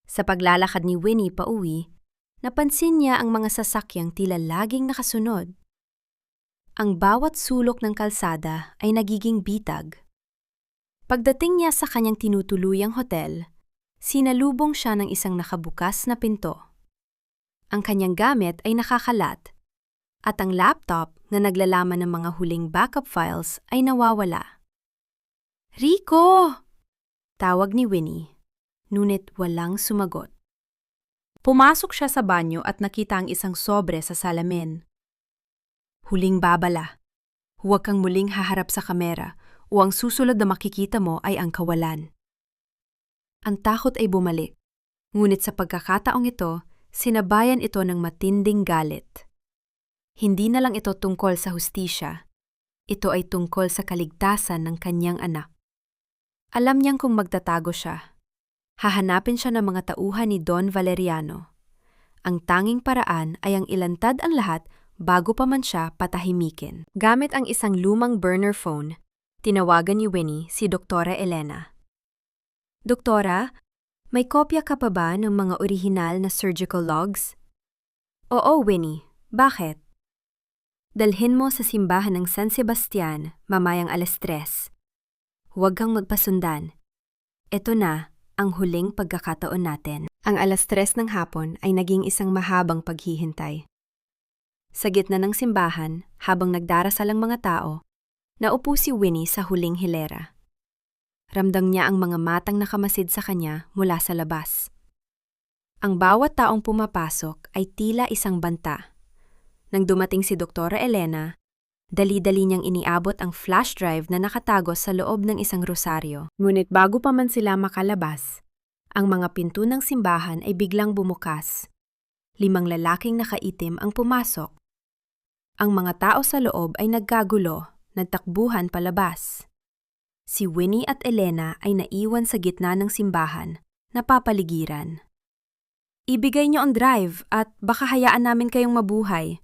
Sa paglalakad ni Winnie pauwi, napansin niya ang mga sasakyang tila laging nakasunod. Ang bawat sulok ng kalsada ay nagiging bitag. Pagdating niya sa kanyang tinutuluyang hotel, sinalubong siya ng isang nakabukas na pinto. Ang kanyang gamit ay nakakalat, at ang laptop na naglalaman ng mga huling backup files ay nawawala. "Rico!" Tawag ni Winnie, ngunit walang sumagot. Pumasok siya sa banyo at nakita ang isang sobre sa salamin. "Huling babala. Huwag kang muling haharap sa kamera o ang susunod na makikita mo ay ang kawalan." Ang takot ay bumalik, ngunit sa pagkakataong ito, sinabayan ito ng matinding galit. Hindi na lang ito tungkol sa hustisya. Ito ay tungkol sa kaligtasan ng kanyang anak. Alam niyang kung magtatago siya, hahanapin siya ng mga tauhan ni Don Valeriano. Ang tanging paraan ay ang ilantad ang lahat bago pa man siya patahimikin. Gamit ang isang lumang burner phone, tinawagan ni Winnie si Doktora Elena. "Doktora, may kopya ka pa ba ng mga orihinal na surgical logs?" "Oo, Winnie. Bakit?" "Dalhin mo sa simbahan ng San Sebastian mamayang 3:00. Huwag kang magpasundan. Ito na ang huling pagkakataon natin." Ang 3:00 ng hapon ay naging isang mahabang paghihintay. Sa gitna ng simbahan, habang nagdarasal ang mga tao, naupo si Winnie sa huling hilera. Ramdam niya ang mga matang nakamasid sa kanya mula sa labas. Ang bawat taong pumapasok ay tila isang banta. Nang dumating si Doktora Elena, dali-dali niyang iniabot ang flash drive na nakatago sa loob ng isang rosaryo. Ngunit bago pa man sila makalabas, ang mga pinto ng simbahan ay biglang bumukas. 5 lalaking nakaitim ang pumasok. Ang mga tao sa loob ay nagkagulo, nagtakbuhan palabas. Si Winnie at Elena ay naiwan sa gitna ng simbahan, napapaligiran. "Ibigay niyo ang drive at baka hayaan namin kayong mabuhay,"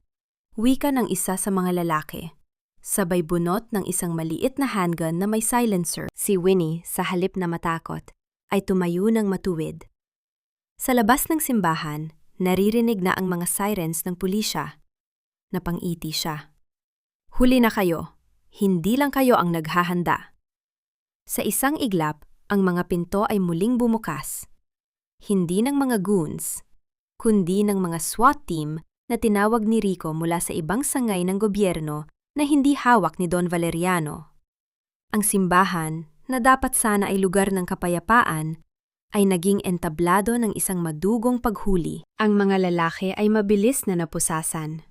wika ng isa sa mga lalaki. Sabay bunot ng isang maliit na handgun na may silencer. Si Winnie, sa halip na matakot, ay tumayo ng matuwid. Sa labas ng simbahan, naririnig na ang mga sirens ng pulisya. Napangiti siya. "Huli na kayo. Hindi lang kayo ang naghahanda." Sa isang iglap, ang mga pinto ay muling bumukas. Hindi ng mga goons, kundi ng mga SWAT team na tinawag ni Rico mula sa ibang sangay ng gobyerno na hindi hawak ni Don Valeriano. Ang simbahan, na dapat sana ay lugar ng kapayapaan, ay naging entablado ng isang madugong paghuli. Ang mga lalaki ay mabilis na napusasan.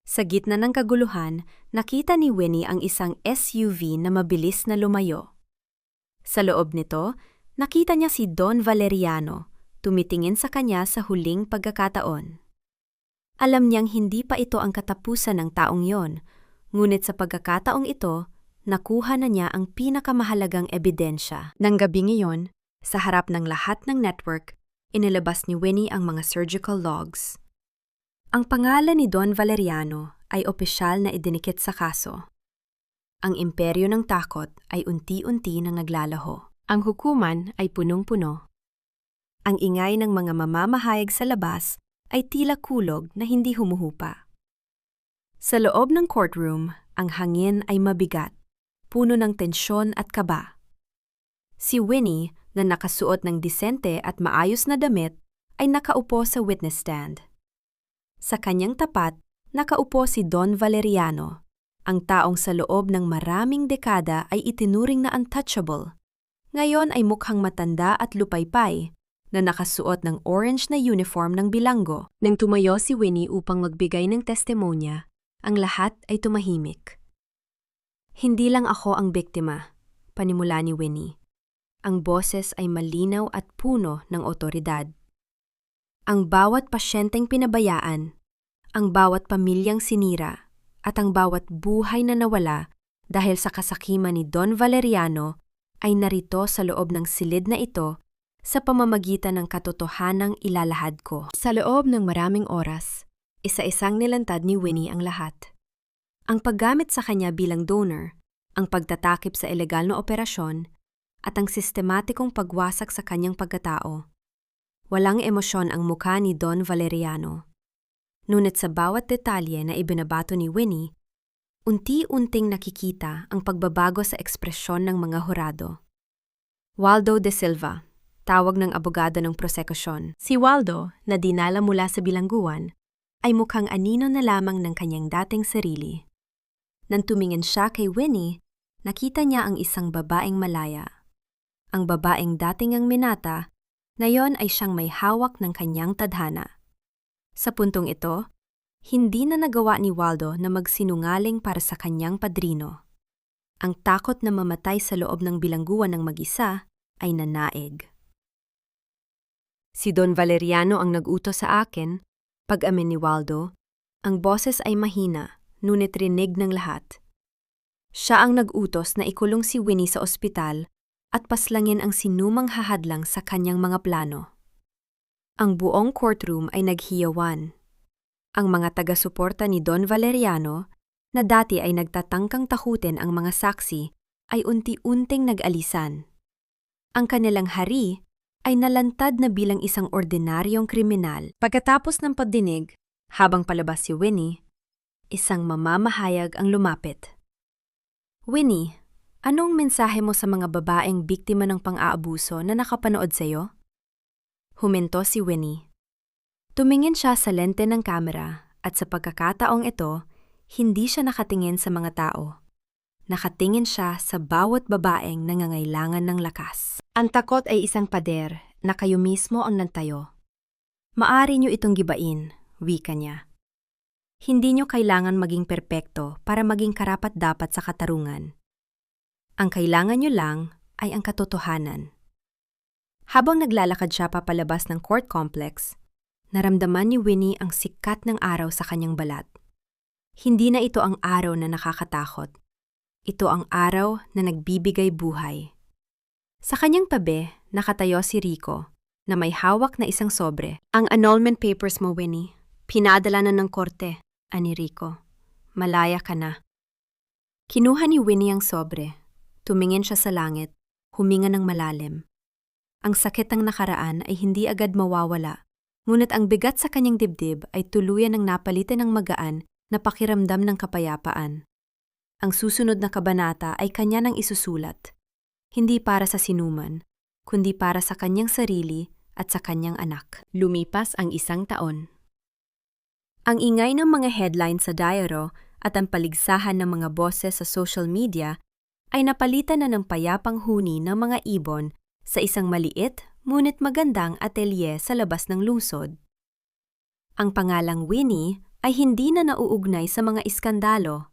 Sa gitna ng kaguluhan, nakita ni Winnie ang isang SUV na mabilis na lumayo. Sa loob nito, nakita niya si Don Valeriano, tumitingin sa kanya sa huling pagkakataon. Alam niyang hindi pa ito ang katapusan ng taong yon, ngunit sa pagkakataong ito, nakuha na niya ang pinakamahalagang ebidensya. Nang gabing iyon, sa harap ng lahat ng network, inilabas ni Winnie ang mga surgical logs. Ang pangalan ni Don Valeriano ay opisyal na idinikit sa kaso. Ang imperyo ng takot ay unti-unti na naglalaho. Ang hukuman ay punong-puno. Ang ingay ng mga mamamahayag sa labas ay tila kulog na hindi humuhupa. Sa loob ng courtroom, ang hangin ay mabigat, puno ng tensyon at kaba. Si Winnie, na nakasuot ng disente at maayos na damit, ay nakaupo sa witness stand. Sa kanyang tapat, nakaupo si Don Valeriano, ang taong sa loob ng maraming dekada ay itinuring na untouchable. Ngayon ay mukhang matanda at lupaypay, na nakasuot ng orange na uniform ng bilanggo. Nang tumayo si Winnie upang magbigay ng testimonya, ang lahat ay tumahimik. "Hindi lang ako ang biktima," panimula ni Winnie. Ang boses ay malinaw at puno ng otoridad. Ang bawat pasyenteng pinabayaan, ang bawat pamilyang sinira, at ang bawat buhay na nawala dahil sa kasakiman ni Don Valeriano ay narito sa loob ng silid na ito sa pamamagitan ng katotohanang ilalahad ko. Sa loob ng maraming oras, isa-isang nilantad ni Winnie ang lahat. Ang paggamit sa kanya bilang donor, ang pagtatakip sa ilegal na operasyon, at ang sistematikong pagwasak sa kanyang pagkatao. Walang emosyon ang mukha ni Don Valeriano. Ngunit sa bawat detalye na ibinabato ni Winnie, unti-unting nakikita ang pagbabago sa ekspresyon ng mga hurado. Waldo de Silva, tawag ng abogado ng prosekusyon. Si Waldo, na dinala mula sa bilangguan, ay mukhang anino na lamang ng kanyang dating sarili. Nang tumingin siya kay Winnie, nakita niya ang isang babaeng malaya. Ang babaeng dating ang minata, ngayon ay siyang may hawak ng kanyang tadhana. Sa puntong ito, hindi na nagawa ni Waldo na magsinungaling para sa kanyang padrino. Ang takot na mamatay sa loob ng bilangguan ng mag-isa ay nanaig. Si Don Valeriano ang nag-utos sa akin, pag-amin ni Waldo, ang boses ay mahina, ngunit rinig ng lahat. Siya ang nag-utos na ikulong si Winnie sa ospital at paslangin ang sinumang hahadlang sa kanyang mga plano. Ang buong courtroom ay naghiyawan. Ang mga taga-suporta ni Don Valeriano, na dati ay nagtatangkang takutin ang mga saksi, ay unti-unting nag-alisan. Ang kanilang hari ay nalantad na bilang isang ordinaryong kriminal. Pagkatapos ng pagdinig, habang palabas si Winnie, isang mamamahayag ang lumapit. Winnie, anong mensahe mo sa mga babaeng biktima ng pang-aabuso na nakapanood sa'yo? Huminto si Winnie. Tumingin siya sa lente ng kamera at sa pagkakataong ito, hindi siya nakatingin sa mga tao. Nakatingin siya sa bawat babaeng nangangailangan ng lakas. Ang takot ay isang pader na kayo mismo ang nantayo. Maari niyo itong gibain, wika niya. Hindi niyo kailangan maging perpekto para maging karapat-dapat sa katarungan. Ang kailangan niyo lang ay ang katotohanan. Habang naglalakad siya papalabas ng court complex, naramdaman ni Winnie ang sikat ng araw sa kanyang balat. Hindi na ito ang araw na nakakatakot. Ito ang araw na nagbibigay buhay. Sa kanyang tabi, nakatayo si Rico, na may hawak na isang sobre. Ang annulment papers mo, Winnie. Pinadala na ng korte, ani Rico. Malaya ka na. Kinuha ni Winnie ang sobre. Tumingin siya sa langit, huminga ng malalim. Ang sakit ng nakaraan ay hindi agad mawawala, ngunit ang bigat sa kanyang dibdib ay tuluyan ng napalitan ng magaan na pakiramdam ng kapayapaan. Ang susunod na kabanata ay kanya nang isusulat, hindi para sa sinuman, kundi para sa kanyang sarili at sa kanyang anak. Lumipas ang 1 taon. Ang ingay ng mga headlines sa diaryo at ang paligsahan ng mga boses sa social media ay napalitan na ng payapang huni ng mga ibon sa isang maliit ngunit magandang atelier sa labas ng lungsod. Ang pangalang Winnie ay hindi na nauugnay sa mga iskandalo,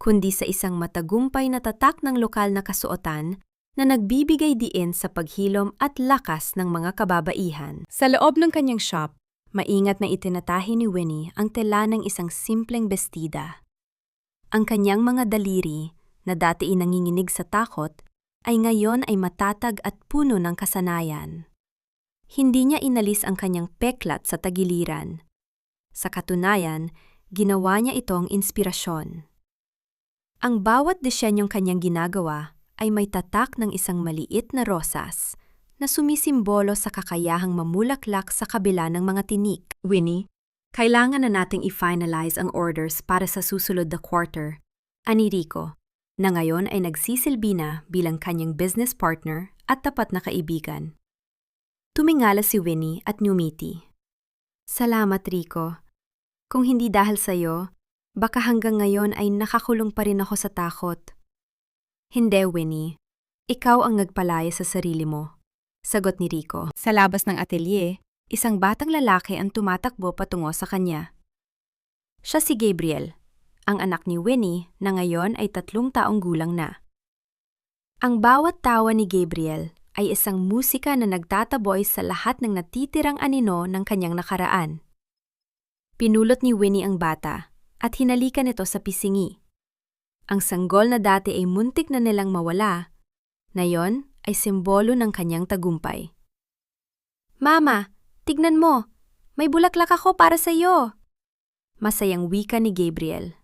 kundi sa isang matagumpay na tatak ng lokal na kasuotan na nagbibigay diin sa paghilom at lakas ng mga kababaihan. Sa loob ng kanyang shop, maingat na itinatahi ni Winnie ang tela ng isang simpleng bestida. Ang kanyang mga daliri, na dati nanginginig sa takot, ay ngayon ay matatag at puno ng kasanayan. Hindi niya inalis ang kanyang peklat sa tagiliran. Sa katunayan, ginawa niya itong inspirasyon. Ang bawat disenyong kanyang ginagawa ay may tatak ng isang maliit na rosas na sumisimbolo sa kakayahang mamulaklak sa kabila ng mga tinik. Winnie, kailangan na nating i-finalize ang orders para sa susunod na quarter, ani Rico, na ngayon ay nagsisilbi na bilang kanyang business partner at tapat na kaibigan. Tumingala si Winnie at ngumiti. Salamat, Rico. Kung hindi dahil sa'yo, baka hanggang ngayon ay nakakulong pa rin ako sa takot. Hindi, Winnie. Ikaw ang nagpalaya sa sarili mo, sagot ni Rico. Sa labas ng atelier, isang batang lalaki ang tumatakbo patungo sa kanya. Siya si Gabriel, ang anak ni Winnie na ngayon ay 3 taong gulang na. Ang bawat tawa ni Gabriel ay isang musika na nagtataboy sa lahat ng natitirang anino ng kanyang nakaraan. Pinulot ni Winnie ang bata at hinalikan ito sa pisingi. Ang sanggol na dati ay muntik na nilang mawala, ngayon ay simbolo ng kanyang tagumpay. Mama, tignan mo! May bulaklak ako para sa iyo! Masayang wika ni Gabriel.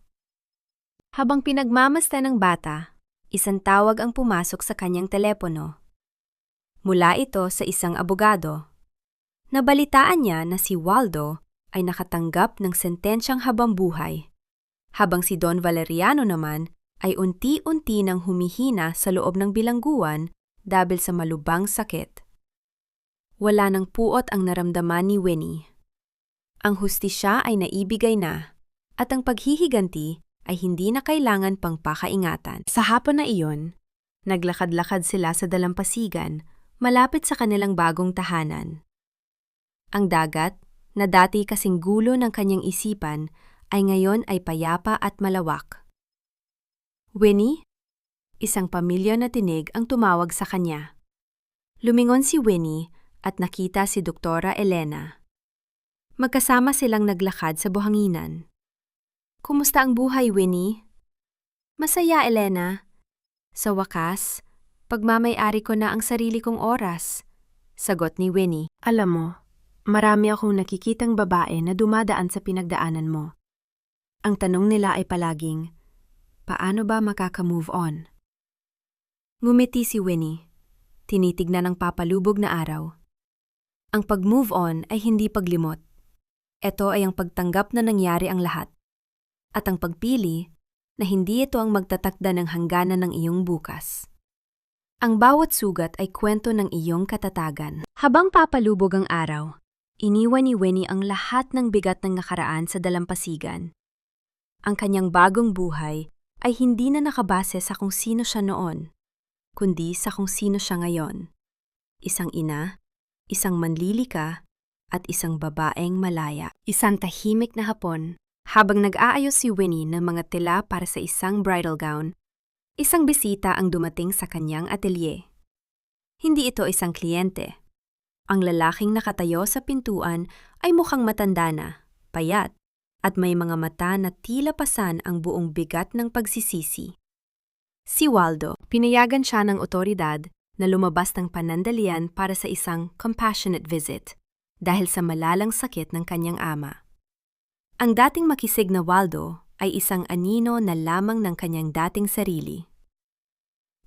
Habang pinagmamasdan ng bata, isang tawag ang pumasok sa kanyang telepono. Mula ito sa isang abogado. Nabalitaan niya na si Waldo ay nakatanggap ng sentensyang habambuhay, habang si Don Valeriano naman ay unti-unti nang humihina sa loob ng bilangguan dahil sa malubhang sakit. Wala nang puot ang naramdaman ni Winnie. Ang hustisya ay naibigay na, at ang paghihiganti ay hindi na kailangan pang pakaingatan. Sa hapon na iyon, naglakad-lakad sila sa dalampasigan malapit sa kanilang bagong tahanan. Ang dagat, na dati kasing gulo ng kanyang isipan, ay ngayon ay payapa at malawak. Winnie? Isang pamilya na tinig ang tumawag sa kanya. Lumingon si Winnie at nakita si Doktora Elena. Magkasama silang naglakad sa buhanginan. Kumusta ang buhay, Winnie? Masaya, Elena. Sa wakas, pagmamay-ari ko na ang sarili kong oras, sagot ni Winnie. Alam mo, marami akong nakikitang babae na dumadaan sa pinagdaanan mo. Ang tanong nila ay palaging, paano ba makaka-move on? Ngumiti si Winnie. Tinitignan ng papalubog na araw. Ang pag-move on ay hindi paglimot. Ito ay ang pagtanggap na nangyari ang lahat. At ang pagpili na hindi ito ang magtatakda ng hangganan ng iyong bukas. Ang bawat sugat ay kwento ng iyong katatagan. Habang papalubog ang araw, iniwan ni Winnie ang lahat ng bigat ng nakaraan sa dalampasigan. Ang kanyang bagong buhay ay hindi na nakabase sa kung sino siya noon, kundi sa kung sino siya ngayon. Isang ina, isang manlilika, at isang babaeng malaya. Isang tahimik na hapon, habang nag-aayos si Winnie ng mga tela para sa isang bridal gown, isang bisita ang dumating sa kanyang atelier. Hindi ito isang kliyente. Ang lalaking nakatayo sa pintuan ay mukhang matanda na, payat, at may mga mata na tila pasan ang buong bigat ng pagsisisi. Si Waldo, pinayagan siya ng otoridad na lumabas ng panandalian para sa isang compassionate visit dahil sa malalang sakit ng kanyang ama. Ang dating makisig na Waldo ay isang anino na lamang ng kanyang dating sarili.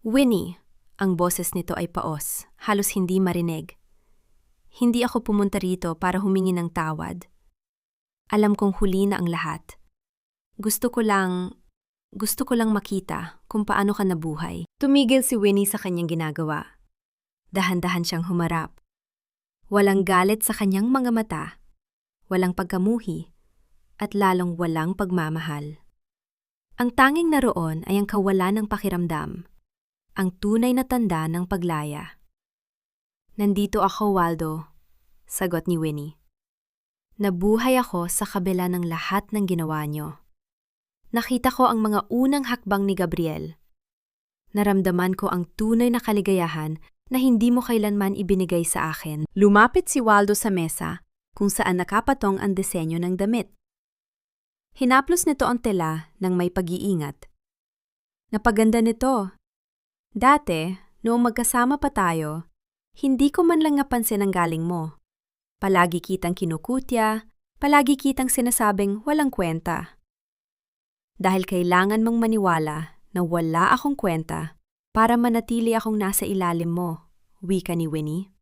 Winnie, ang boses nito ay paos, halos hindi marinig. Hindi ako pumunta rito para humingi ng tawad. Alam kong huli na ang lahat. Gusto ko lang makita kung paano ka nabuhay. Tumigil si Winnie sa kanyang ginagawa. Dahan-dahan siyang humarap. Walang galit sa kanyang mga mata, walang pagkamuhi, at lalong walang pagmamahal. Ang tanging naroon ay ang kawalan ng pakiramdam, ang tunay na tanda ng paglaya. Nandito ako, Waldo, sagot ni Winnie. Nabuhay ako sa kabila ng lahat ng ginawa niyo. Nakita ko ang mga unang hakbang ni Gabriel. Naramdaman ko ang tunay na kaligayahan na hindi mo kailanman ibinigay sa akin. Lumapit si Waldo sa mesa kung saan nakapatong ang disenyo ng damit. Hinaplos nito ang tela ng may pag-iingat. Napaganda nito. Dati, noong magkasama pa tayo, hindi ko man lang napansin ang galing mo. Palagi kitang kinukutya, palagi kitang sinasabing walang kwenta. Dahil kailangan mong maniwala na wala akong kwenta para manatili akong nasa ilalim mo, wika ni Winnie.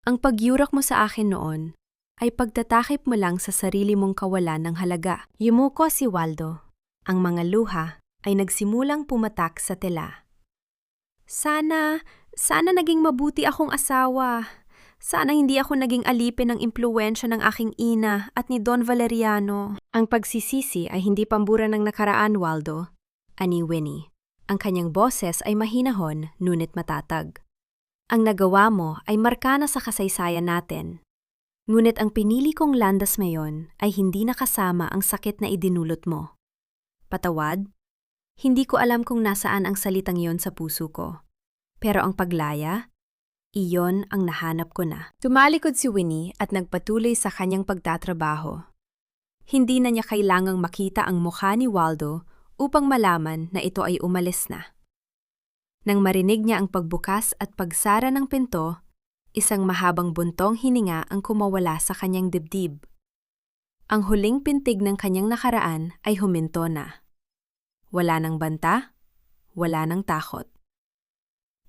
Ang pagyurak mo sa akin noon ay pagtatakip mo lang sa sarili mong kawalan ng halaga. Yumuko si Waldo. Ang mga luha ay nagsimulang pumatak sa tela. Sana naging mabuti akong asawa. Sana hindi ako naging alipin ng impluwensya ng aking ina at ni Don Valeriano. Ang pagsisisi ay hindi pambura ng nakaraan, Waldo, ani Winnie. Ang kanyang boses ay mahinahon, ngunit matatag. Ang nagawa mo ay marka na sa kasaysayan natin. Ngunit ang pinili kong landas ngayon ay hindi nakasama ang sakit na idinulot mo. Patawad? Hindi ko alam kung nasaan ang salitang yon sa puso ko. Pero ang paglaya, iyon ang nahanap ko na. Tumalikod si Winnie at nagpatuloy sa kanyang pagtatrabaho. Hindi na niya kailangang makita ang mukha ni Waldo upang malaman na ito ay umalis na. Nang marinig niya ang pagbukas at pagsara ng pinto, isang mahabang buntong hininga ang kumawala sa kanyang dibdib. Ang huling pintig ng kanyang nakaraan ay huminto na. Wala nang banta, wala nang takot.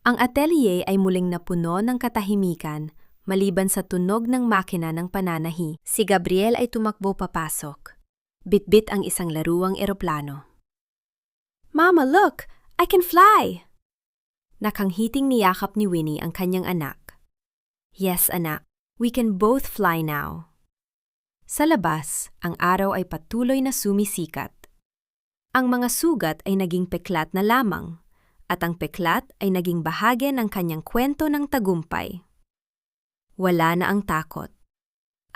Ang atelier ay muling napuno ng katahimikan maliban sa tunog ng makina ng pananahi. Si Gabriel ay tumakbo papasok. Bitbit ang isang laruang eroplano. "Mama, look! I can fly!" Nakanghiting niyakap ni Winnie ang kanyang anak. "Yes, anak. We can both fly now." Sa labas, ang araw ay patuloy na sumisikat. Ang mga sugat ay naging peklat na lamang, at ang peklat ay naging bahagi ng kanyang kwento ng tagumpay. Wala na ang takot.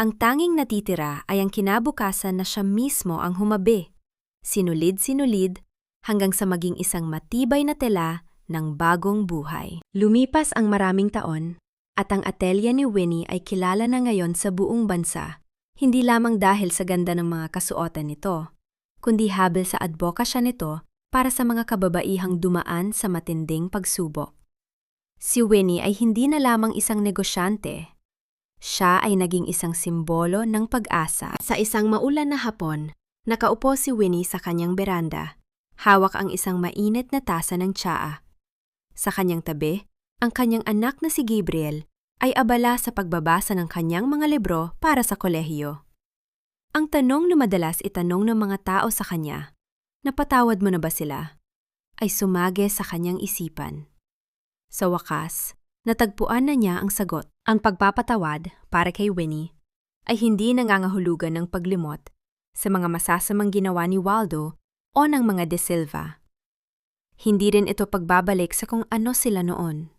Ang tanging natitira ay ang kinabukasan na siya mismo ang humabi, sinulid-sinulid, hanggang sa maging isang matibay na tela ng bagong buhay. Lumipas ang maraming taon, at ang atelya ni Winnie ay kilala na ngayon sa buong bansa, hindi lamang dahil sa ganda ng mga kasuotan nito, kundi habel sa advokasya nito para sa mga kababaihang dumaan sa matinding pagsubok. Si Winnie ay hindi na lamang isang negosyante. Siya ay naging isang simbolo ng pag-asa. Sa isang maulan na hapon, nakaupo si Winnie sa kanyang beranda. Hawak ang isang mainit na tasa ng tsaa. Sa kanyang tabi, ang kanyang anak na si Gabriel ay abala sa pagbabasa ng kanyang mga libro para sa kolehiyo. Ang tanong na madalas itanong ng mga tao sa kanya, "Napatawad mo na ba sila?" ay sumage sa kanyang isipan. Sa wakas, natagpuan na niya ang sagot. Ang pagpapatawad para kay Winnie ay hindi nangangahulugan ng paglimot sa mga masasamang ginawa ni Waldo o ng mga De Silva. Hindi rin ito pagbabalik sa kung ano sila noon.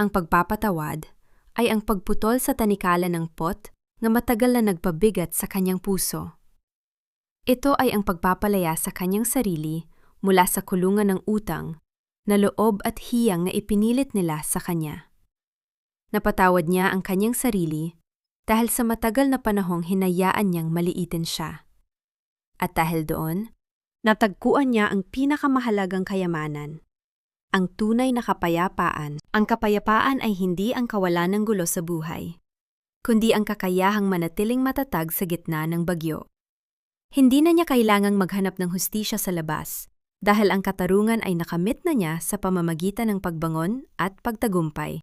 Ang pagpapatawad ay ang pagputol sa tanikala ng pot na matagal na nagpabigat sa kanyang puso. Ito ay ang pagpapalaya sa kanyang sarili mula sa kulungan ng utang na loob at hiyang na ipinilit nila sa kanya. Napatawad niya ang kanyang sarili dahil sa matagal na panahong hinayaan niyang maliitin siya. At dahil doon, natagpuan niya ang pinakamahalagang kayamanan, ang tunay na kapayapaan. Ang kapayapaan ay hindi ang kawalan ng gulo sa buhay, kundi ang kakayahang manatiling matatag sa gitna ng bagyo. Hindi na niya kailangang maghanap ng hustisya sa labas, dahil ang katarungan ay nakamit na niya sa pamamagitan ng pagbangon at pagtagumpay.